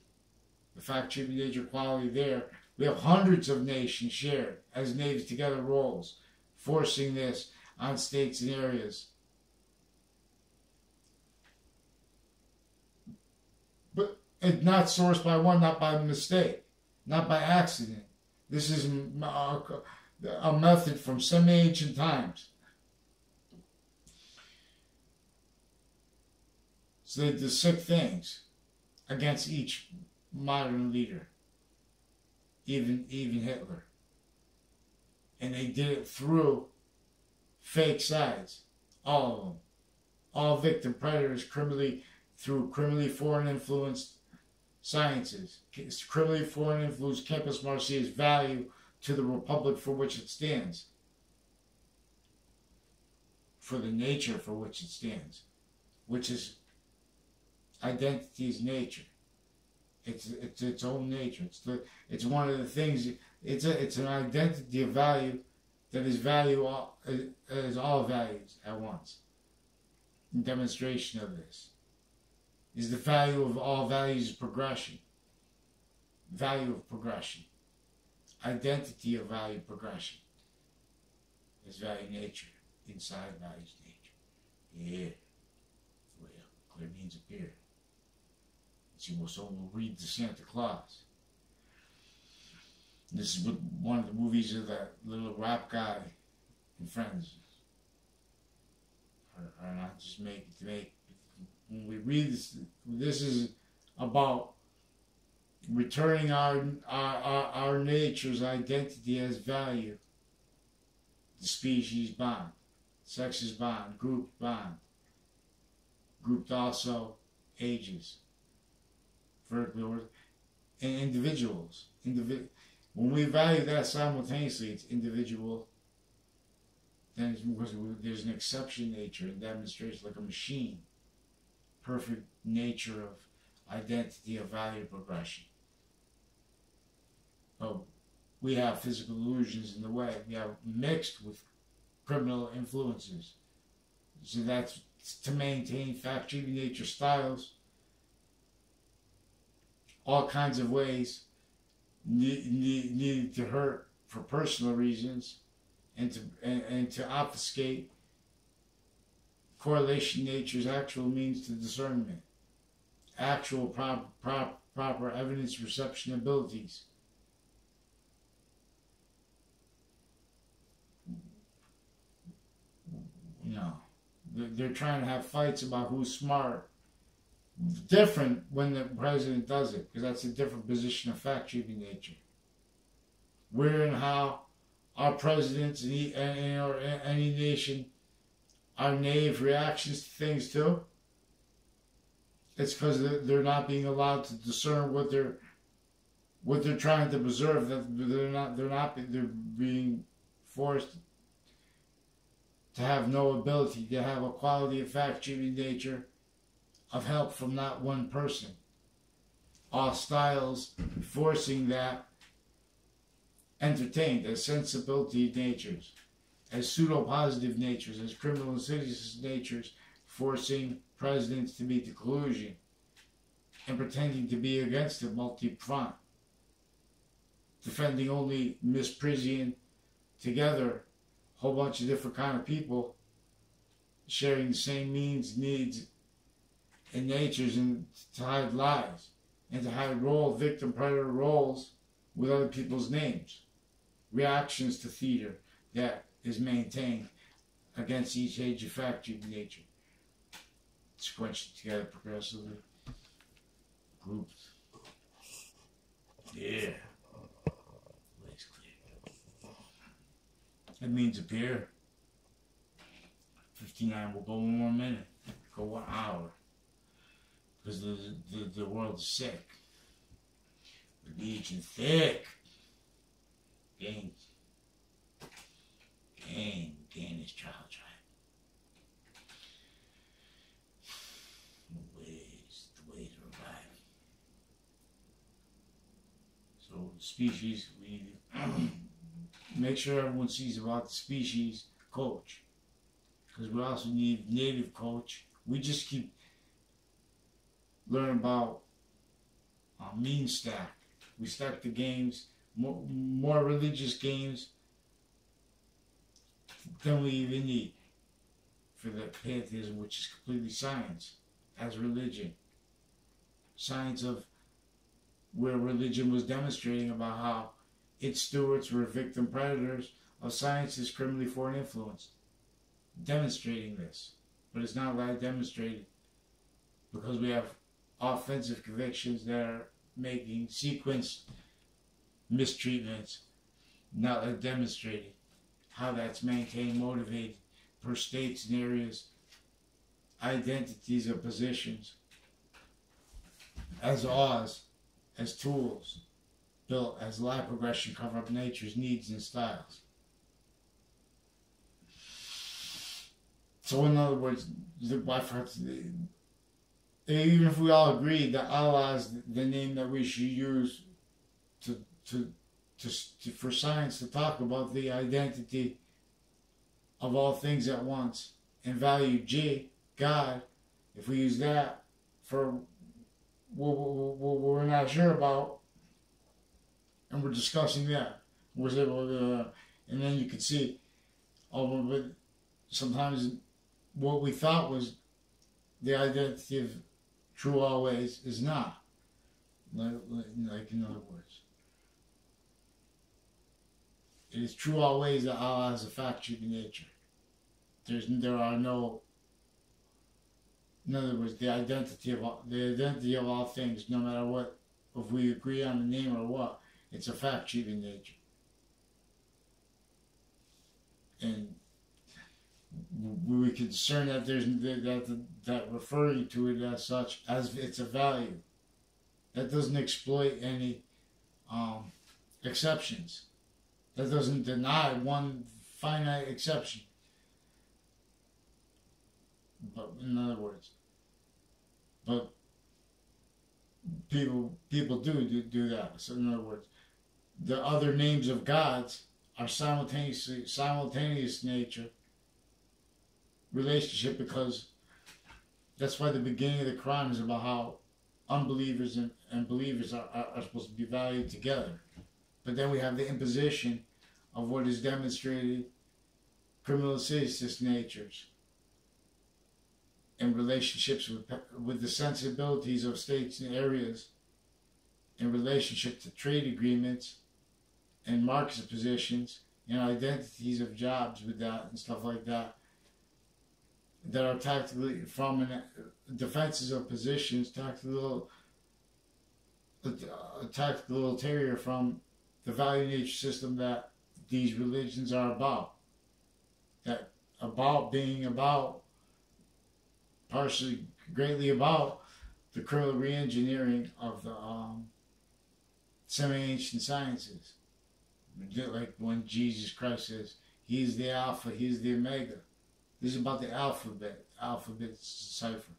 The fact, treatment, nature, quality there We have hundreds of nations shared as natives together roles, forcing this on states and areas. But it's not sourced by one, not by mistake, not by accident. This is a method from semi-ancient times. So they did sick things against each modern leader, even Hitler. And they did it through fake sides, all of them. All victim predators through criminally foreign influenced sciences. Criminally foreign influenced campus Marcius value to the republic for which it stands. For the nature for which it stands. Which is identity's nature. It's its own nature. It's one of the things. It's an identity of value that is all values at once. In demonstration of this is the value of all values progression. Value of progression. Identity of value progression is value nature. Inside values nature. Yeah. Well, clear means appear. See, well, someone will read the Santa Claus. This is one of the movies of that little rap guy in Friends. Or not just make it to make. When we read this is about returning our nature's identity as value. The species bond, sexes bond, group bond. Grouped also ages. Vertically ordered. And individuals. When we value that simultaneously, it's individual. Then there's an exception nature and demonstration like a machine. Perfect nature of identity of value progression. But we have physical illusions in the way. We have mixed with criminal influences. So that's to maintain fact-achieving nature styles. All kinds of ways needed to hurt for personal reasons and to obfuscate correlation nature's actual means to discernment, actual proper evidence reception abilities. You know, they're trying to have fights about who's smart. Different when the president does it, because that's a different position of fact-achieving nature. Where and how our presidents and any nation are naive reactions to things too. It's because they're not being allowed to discern what they're trying to preserve. That they're being forced to have no ability to have a quality of fact-achieving nature of help from not one person. All styles forcing that entertained as sensibility natures, as pseudo-positive natures, as criminal insidious natures, forcing presidents to meet the collusion and pretending to be against it multi-front, defending only misprision together, a whole bunch of different kind of people sharing the same means, needs, and natures, and to hide lies and to hide victim predator roles with other people's names. Reactions to theater that is maintained against each age of fact-achieving nature. Sequentially together progressively. Grouped. Yeah. Ways clear. That means appear. 59 will go 1 more minute. Go 1 hour. Because the world is sick. The legion thick. Gain is child tribe. The way to revive. So species, we make sure everyone sees about the species coach. Because we also need native coach. We just keep learning about mean stack. We stack the games more religious games than we even need for the pantheism, which is completely science as religion. Science of where religion was demonstrating about how its stewards were victim predators of science's criminally foreign influence. Demonstrating this. But it's not allowed demonstrated because we have offensive convictions that are making sequenced mistreatments, not demonstrated how that's maintained, motivated per states and areas, identities of positions, as laws, as tools, built as life progression cover up nature's needs and styles. So in other words, even if we all agree that Allah is the name that we should use for science to talk about the identity of all things at once, and value G, God, if we use that for what we're not sure about, and we're discussing that, and then you can see, but sometimes what we thought was the identity of true always is not. Like in other words, it is true always that Allah has a fact-shaping nature. There are no. In other words, the identity of all things, no matter what, if we agree on the name or what, it's a fact-shaping nature. And we can discern that there's that referring to it as such as it's a value that doesn't exploit any exceptions, that doesn't deny one finite exception. But in other words, but people do that. So in other words, the other names of gods are simultaneous nature relationship, because that's why the beginning of the Quran is about how unbelievers and believers are supposed to be valued together. But then we have the imposition of what is demonstrated criminalized natures and relationships with the sensibilities of states and areas in relationship to trade agreements and market positions and identities of jobs with that and stuff like that, that are tactically from defenses of positions, tactical ulterior from the value nature system that these religions are about. That about being about, partially, greatly about the criminal re-engineering of the semi-ancient sciences. Like when Jesus Christ says, He's the Alpha, He's the Omega. This is about the alphabet cipher.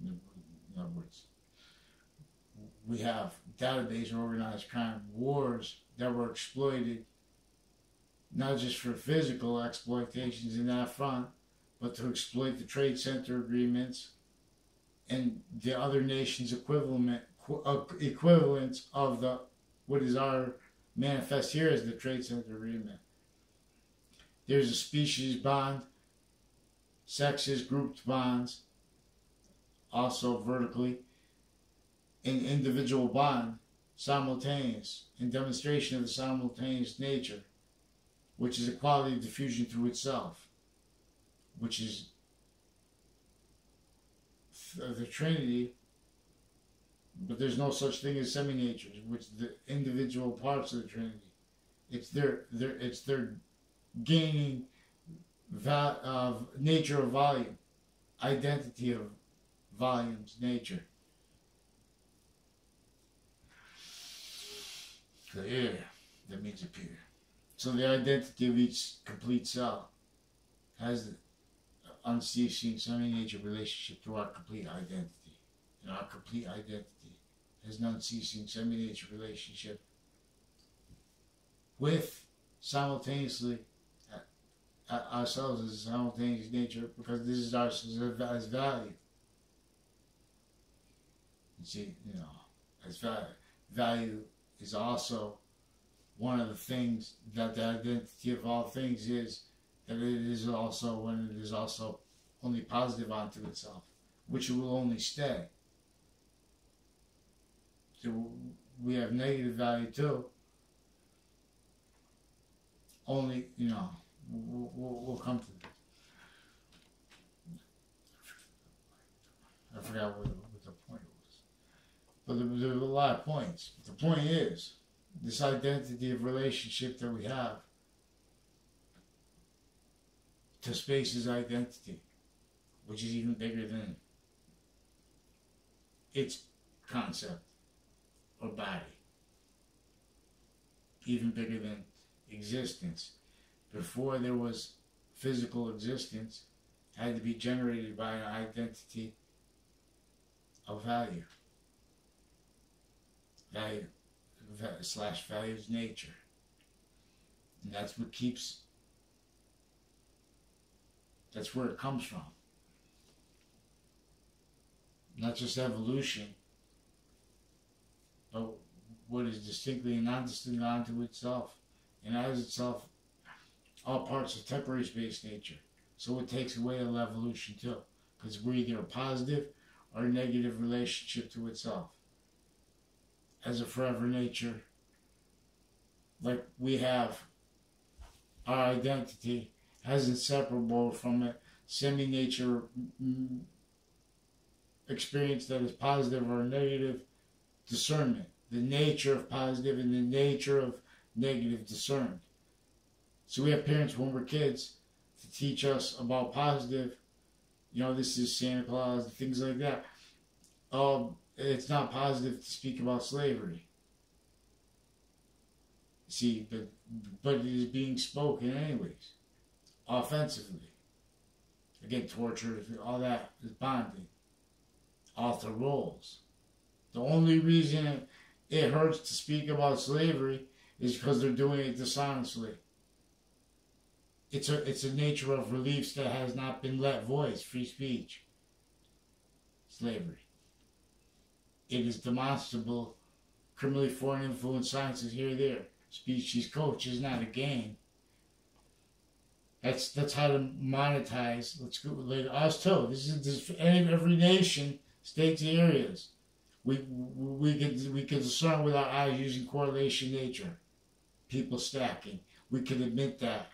In other words, we have database organized crime, wars that were exploited, not just for physical exploitations in that front, but to exploit the trade center agreements and the other nations' equivalents of the what is our manifest here as the trade center agreement. There's a species bond, sexes, grouped bonds, also vertically, an individual bond, simultaneous, in demonstration of the simultaneous nature, which is a quality of diffusion through itself, which is the Trinity, but there's no such thing as semi-natures, which are the individual parts of the Trinity. It's their gaining nature of volume, identity of volumes, nature. So yeah, that means appear. So the identity of each complete cell has the unceasing semi-nature relationship to our complete identity. And our complete identity has an unceasing semi-nature relationship with simultaneously ourselves as a simultaneous nature, because this is ours as value. You see, as value is also one of the things that the identity of all things is, that it is also when it is also only positive unto itself, which it will only stay. So we have negative value too. Only, we'll come to that. I forgot what the point was. But there were a lot of points. The point is, this identity of relationship that we have to space's identity, which is even bigger than its concept or body, even bigger than existence. Before there was physical existence, had to be generated by an identity of value. Value / values nature. And that's what keeps, that's where it comes from. Not just evolution, but what is distinctly and non-distinct unto itself, and as itself, all parts of temporary space nature. So it takes away a little evolution too, because we're either a positive or a negative relationship to itself. As a forever nature, like we have our identity as inseparable from a semi-nature experience that is positive or negative discernment. The nature of positive and the nature of negative discerned. So we have parents when we're kids to teach us about positive, this is Santa Claus, things like that. It's not positive to speak about slavery. See, but it is being spoken anyways, offensively. Again, torture, all that is bonding. Author roles. The only reason it hurts to speak about slavery is because they're doing it dishonestly. It's a nature of reliefs that has not been let voice, free speech. Slavery. It is demonstrable, criminally foreign influence sciences here or there. Species coach is not a game. That's how to monetize. Let's go like us too. This is every nation, states, areas. We can discern with our eyes using correlation nature. People stacking. We can admit that.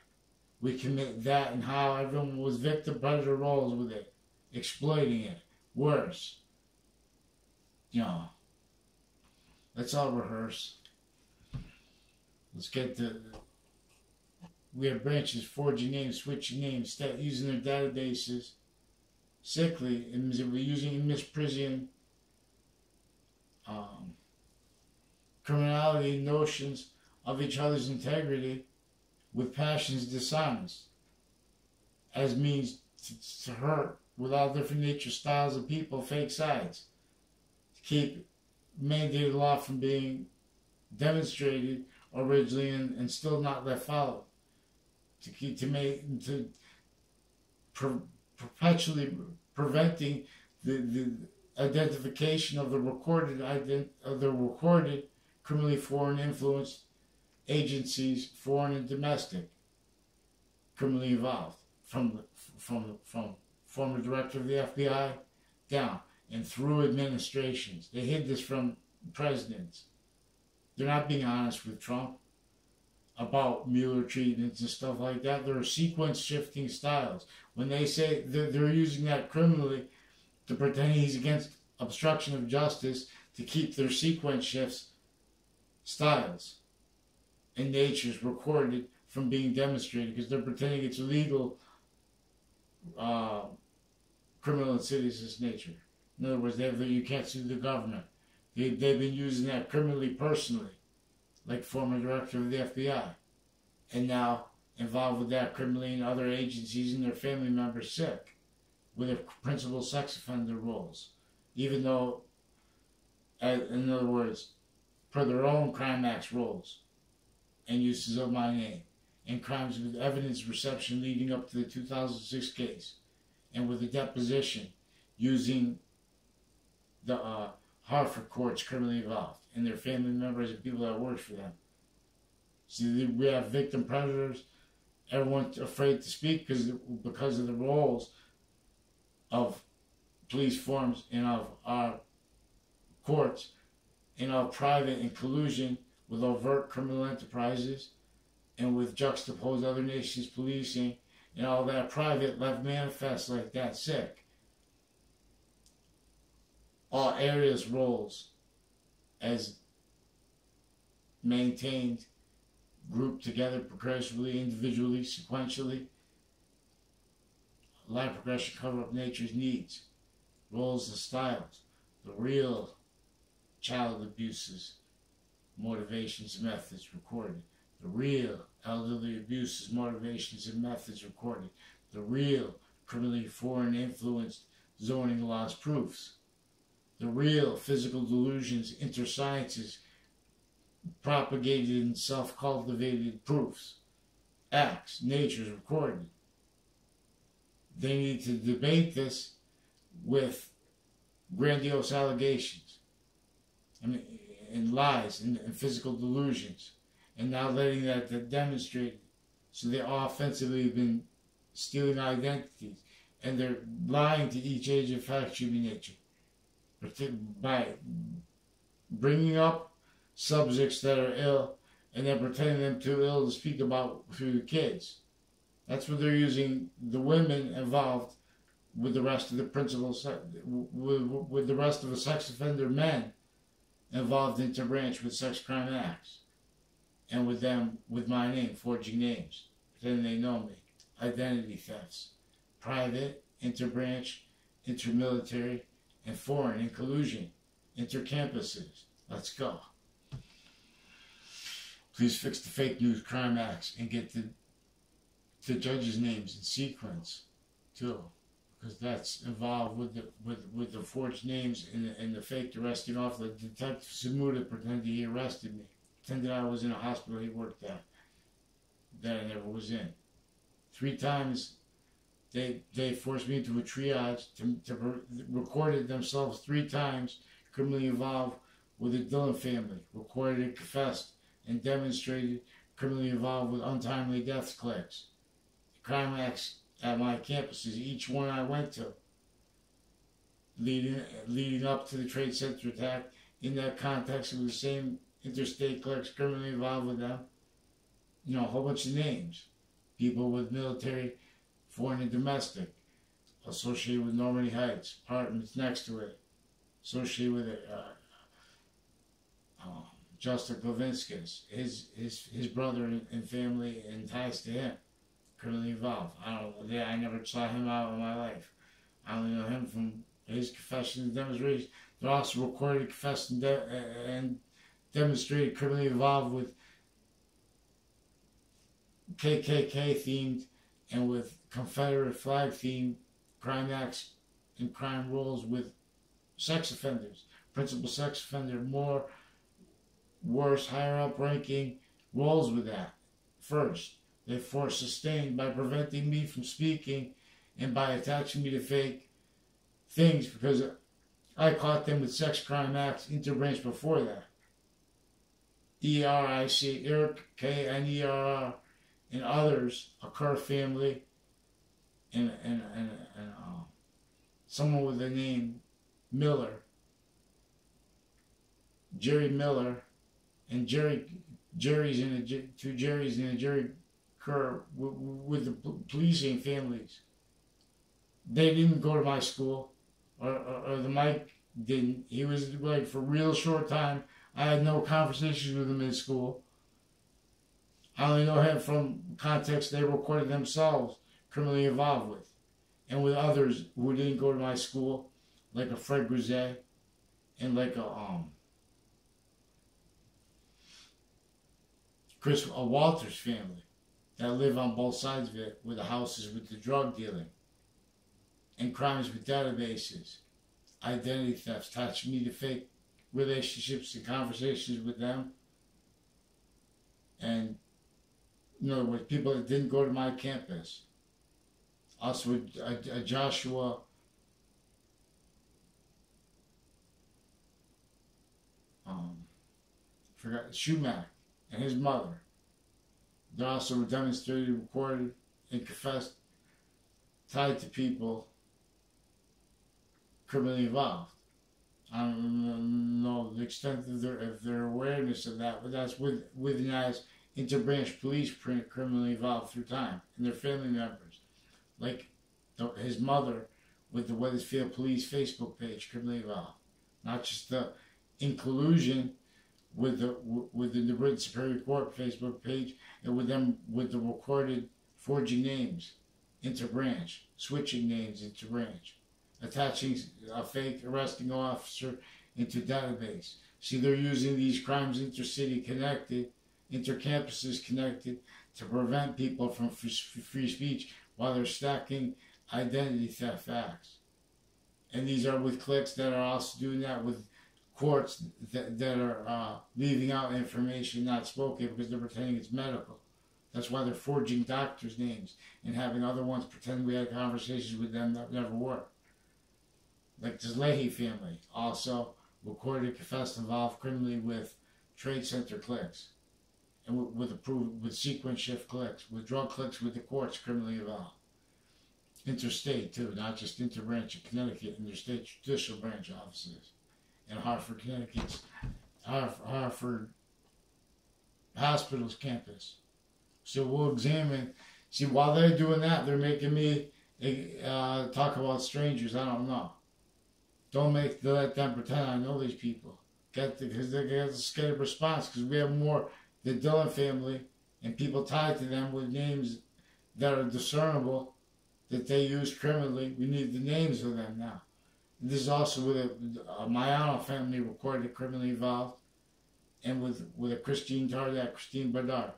We commit that and how everyone was victim predator roles with it, exploiting it. Worse. Let's all rehearse. Let's get we have branches forging names, switching names, using their databases. Sickly, and we're using misprision, criminality, notions of each other's integrity with passions dishonest as means to hurt with all different nature, styles of people, fake sides. To keep mandated law from being demonstrated originally and still not let follow. To perpetually preventing the identification of the recorded criminally foreign influenced agencies, foreign and domestic, criminally involved, from former director of the FBI down and through administrations. They hid this from presidents. They're not being honest with Trump about Mueller treatments and stuff like that. There are sequence shifting styles. When they say they're using that criminally to pretend he's against obstruction of justice to keep their sequence shifts styles and natures recorded from being demonstrated because they're pretending it's illegal criminal insidious nature. In other words, you can't sue the government. They've been using that criminally personally, like former director of the FBI, and now involved with that criminally in other agencies and their family members sick with their principal sex offender roles, even though, in other words, per their own crime acts roles and uses of my name, and crimes with evidence reception leading up to the 2006 case, and with the deposition using the Hartford courts criminally involved, and their family members and people that work for them. See, we have victim predators. Everyone's afraid to speak because of the roles of police forms and of our courts, and of private in collusion with overt criminal enterprises and with juxtaposed other nations' policing and all that private left manifest like that sick. All areas' roles as maintained, grouped together progressively, individually, sequentially. Life progression cover up nature's needs, roles and styles, the real child abuses, motivations and methods recorded. The real elderly abuses, motivations and methods recorded. The real criminally foreign influenced zoning laws proofs. The real physical delusions, intersciences, propagated and self-cultivated proofs. Acts, natures recorded. They need to debate this with grandiose allegations and lies and physical delusions, and now letting that demonstrate. So they offensively have been stealing identities, and they're lying to each age of fact human nature by bringing up subjects that are ill and then pretending them too ill to speak about through the kids. That's what they're using the women involved with the rest of the principals, with the rest of the sex offender men involved interbranch with sex crime acts, and with them, with my name, forging names, pretending they know me. Identity thefts, private, interbranch, intermilitary, and foreign in collusion, intercampuses. Let's go. Please fix the fake news crime acts and get the judges' names in sequence too, because that's involved with the forged names and the fake arresting officer. Detective Samuda pretended he arrested me, pretended I was in a hospital he worked at that I never was in. 3 times they forced me into a triage to recorded themselves 3 times criminally involved with the Dillon family, recorded and confessed and demonstrated criminally involved with untimely deaths clicks. The crime acts at my campuses, each one I went to, leading up to the Trade Center attack. In that context, it was the same interstate clerks criminally involved with them. You know, a whole bunch of names. People with military, foreign and domestic, associated with Normandy Heights, apartments next to it, associated with it. Justin Kovinskis, his brother and family and ties to him, criminally involved. I never saw him out in my life. I only know him from his confession and demonstration. They're also recorded, confessed, and demonstrated criminally involved with KKK themed and with Confederate flag themed crime acts and crime roles with sex offenders, principal sex offender, worse, higher up ranking roles with that. First, they force sustained by preventing me from speaking and by attaching me to fake things because I caught them with sex crime acts interbranch before that. ERIC, Eric, K-N-E-R-R, and others, a Kerr family, and someone with the name Miller, Jerry Miller, and Jerry's in two Jerry's in a Jerry Kerr with the policing families. They didn't go to my school, or the Mike didn't. He was like for a real short time. I had no conversations with him in school. I only know him from context they recorded themselves criminally involved with, and with others who didn't go to my school, like a Fred Grisette, and like a Walters family that live on both sides of it, with the houses with the drug dealing and crimes with databases, identity thefts, attaching me to fake relationships and conversations with them, and in other words, people that didn't go to my campus. Also a Joshua Schumacher and his mother. They also were demonstrated, recorded, and confessed, tied to people criminally involved. I don't know the extent of their awareness of that, but that's within as interbranch police criminally involved through time, and their family members, like his mother with the Wethersfield Police Facebook page criminally involved, not just in collusion with the New Britain Superior Court Facebook page, and with the recorded forging names interbranch, switching names interbranch, attaching a fake arresting officer into database. See, they're using these crimes intercity connected, intercampuses connected, to prevent people from free speech while they're stacking identity theft acts. And these are with cliques that are also doing that with courts that are leaving out information not spoken because they're pretending it's medical. That's why they're forging doctors' names and having other ones pretend we had conversations with them that never were. Like the Leahy family, also recorded, confessed, involved criminally with trade center cliques, and with sequence shift cliques, with drug cliques, with the courts criminally involved. Interstate too, not just interbranch in Connecticut, interstate judicial branch offices in Hartford, Connecticut's Hartford Hospital's campus. So we'll examine. See, while they're doing that, they're making me talk about strangers. I don't know. Don't let them pretend I know these people. Because they get a scared response. Because we have more the Dillon family and people tied to them with names that are discernible that they use criminally. We need the names of them now. And this is also with a Mayano family recorded criminally involved, and with a Christine Tardak, Christine Bardar,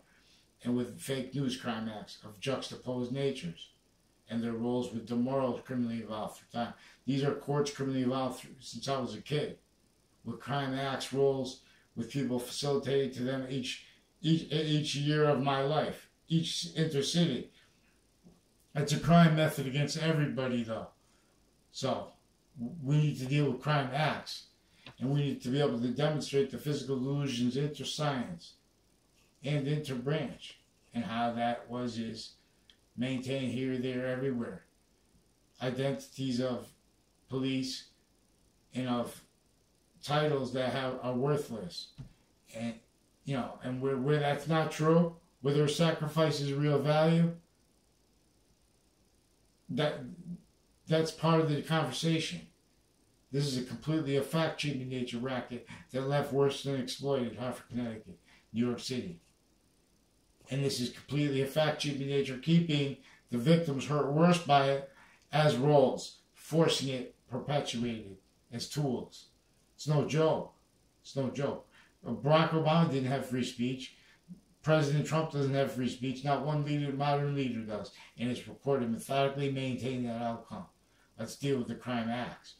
and with fake news crime acts of juxtaposed natures, and their roles with Demorals criminally involved for time. These are courts criminally involved since I was a kid, with crime acts roles with people facilitated to them each year of my life, each intercity. It's a crime method against everybody, though. So we need to deal with crime acts, and we need to be able to demonstrate the physical delusions inter-science and interbranch, and how that is maintained here, there, everywhere. Identities of police and of titles that are worthless, and and where that's not true, where their sacrifice is real value. That's part of the conversation. This is completely a fact-cheating nature racket that left worse than exploited Hartford, Connecticut, New York City. And this is completely a fact-cheating nature, keeping the victims hurt worse by it as roles, forcing it perpetuated as tools. It's no joke. It's no joke. Barack Obama didn't have free speech. President Trump doesn't have free speech. Not one modern leader does. And it's recorded methodically maintaining that outcome. Let's deal with the crime acts.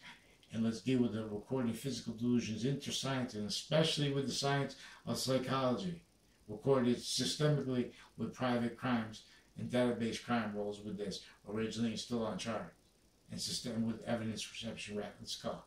And let's deal with the recording physical delusions, inter-science, and especially with the science of psychology. Recorded systemically with private crimes and database crime roles with this, originally and still uncharted. And system with evidence reception rack. Let's go.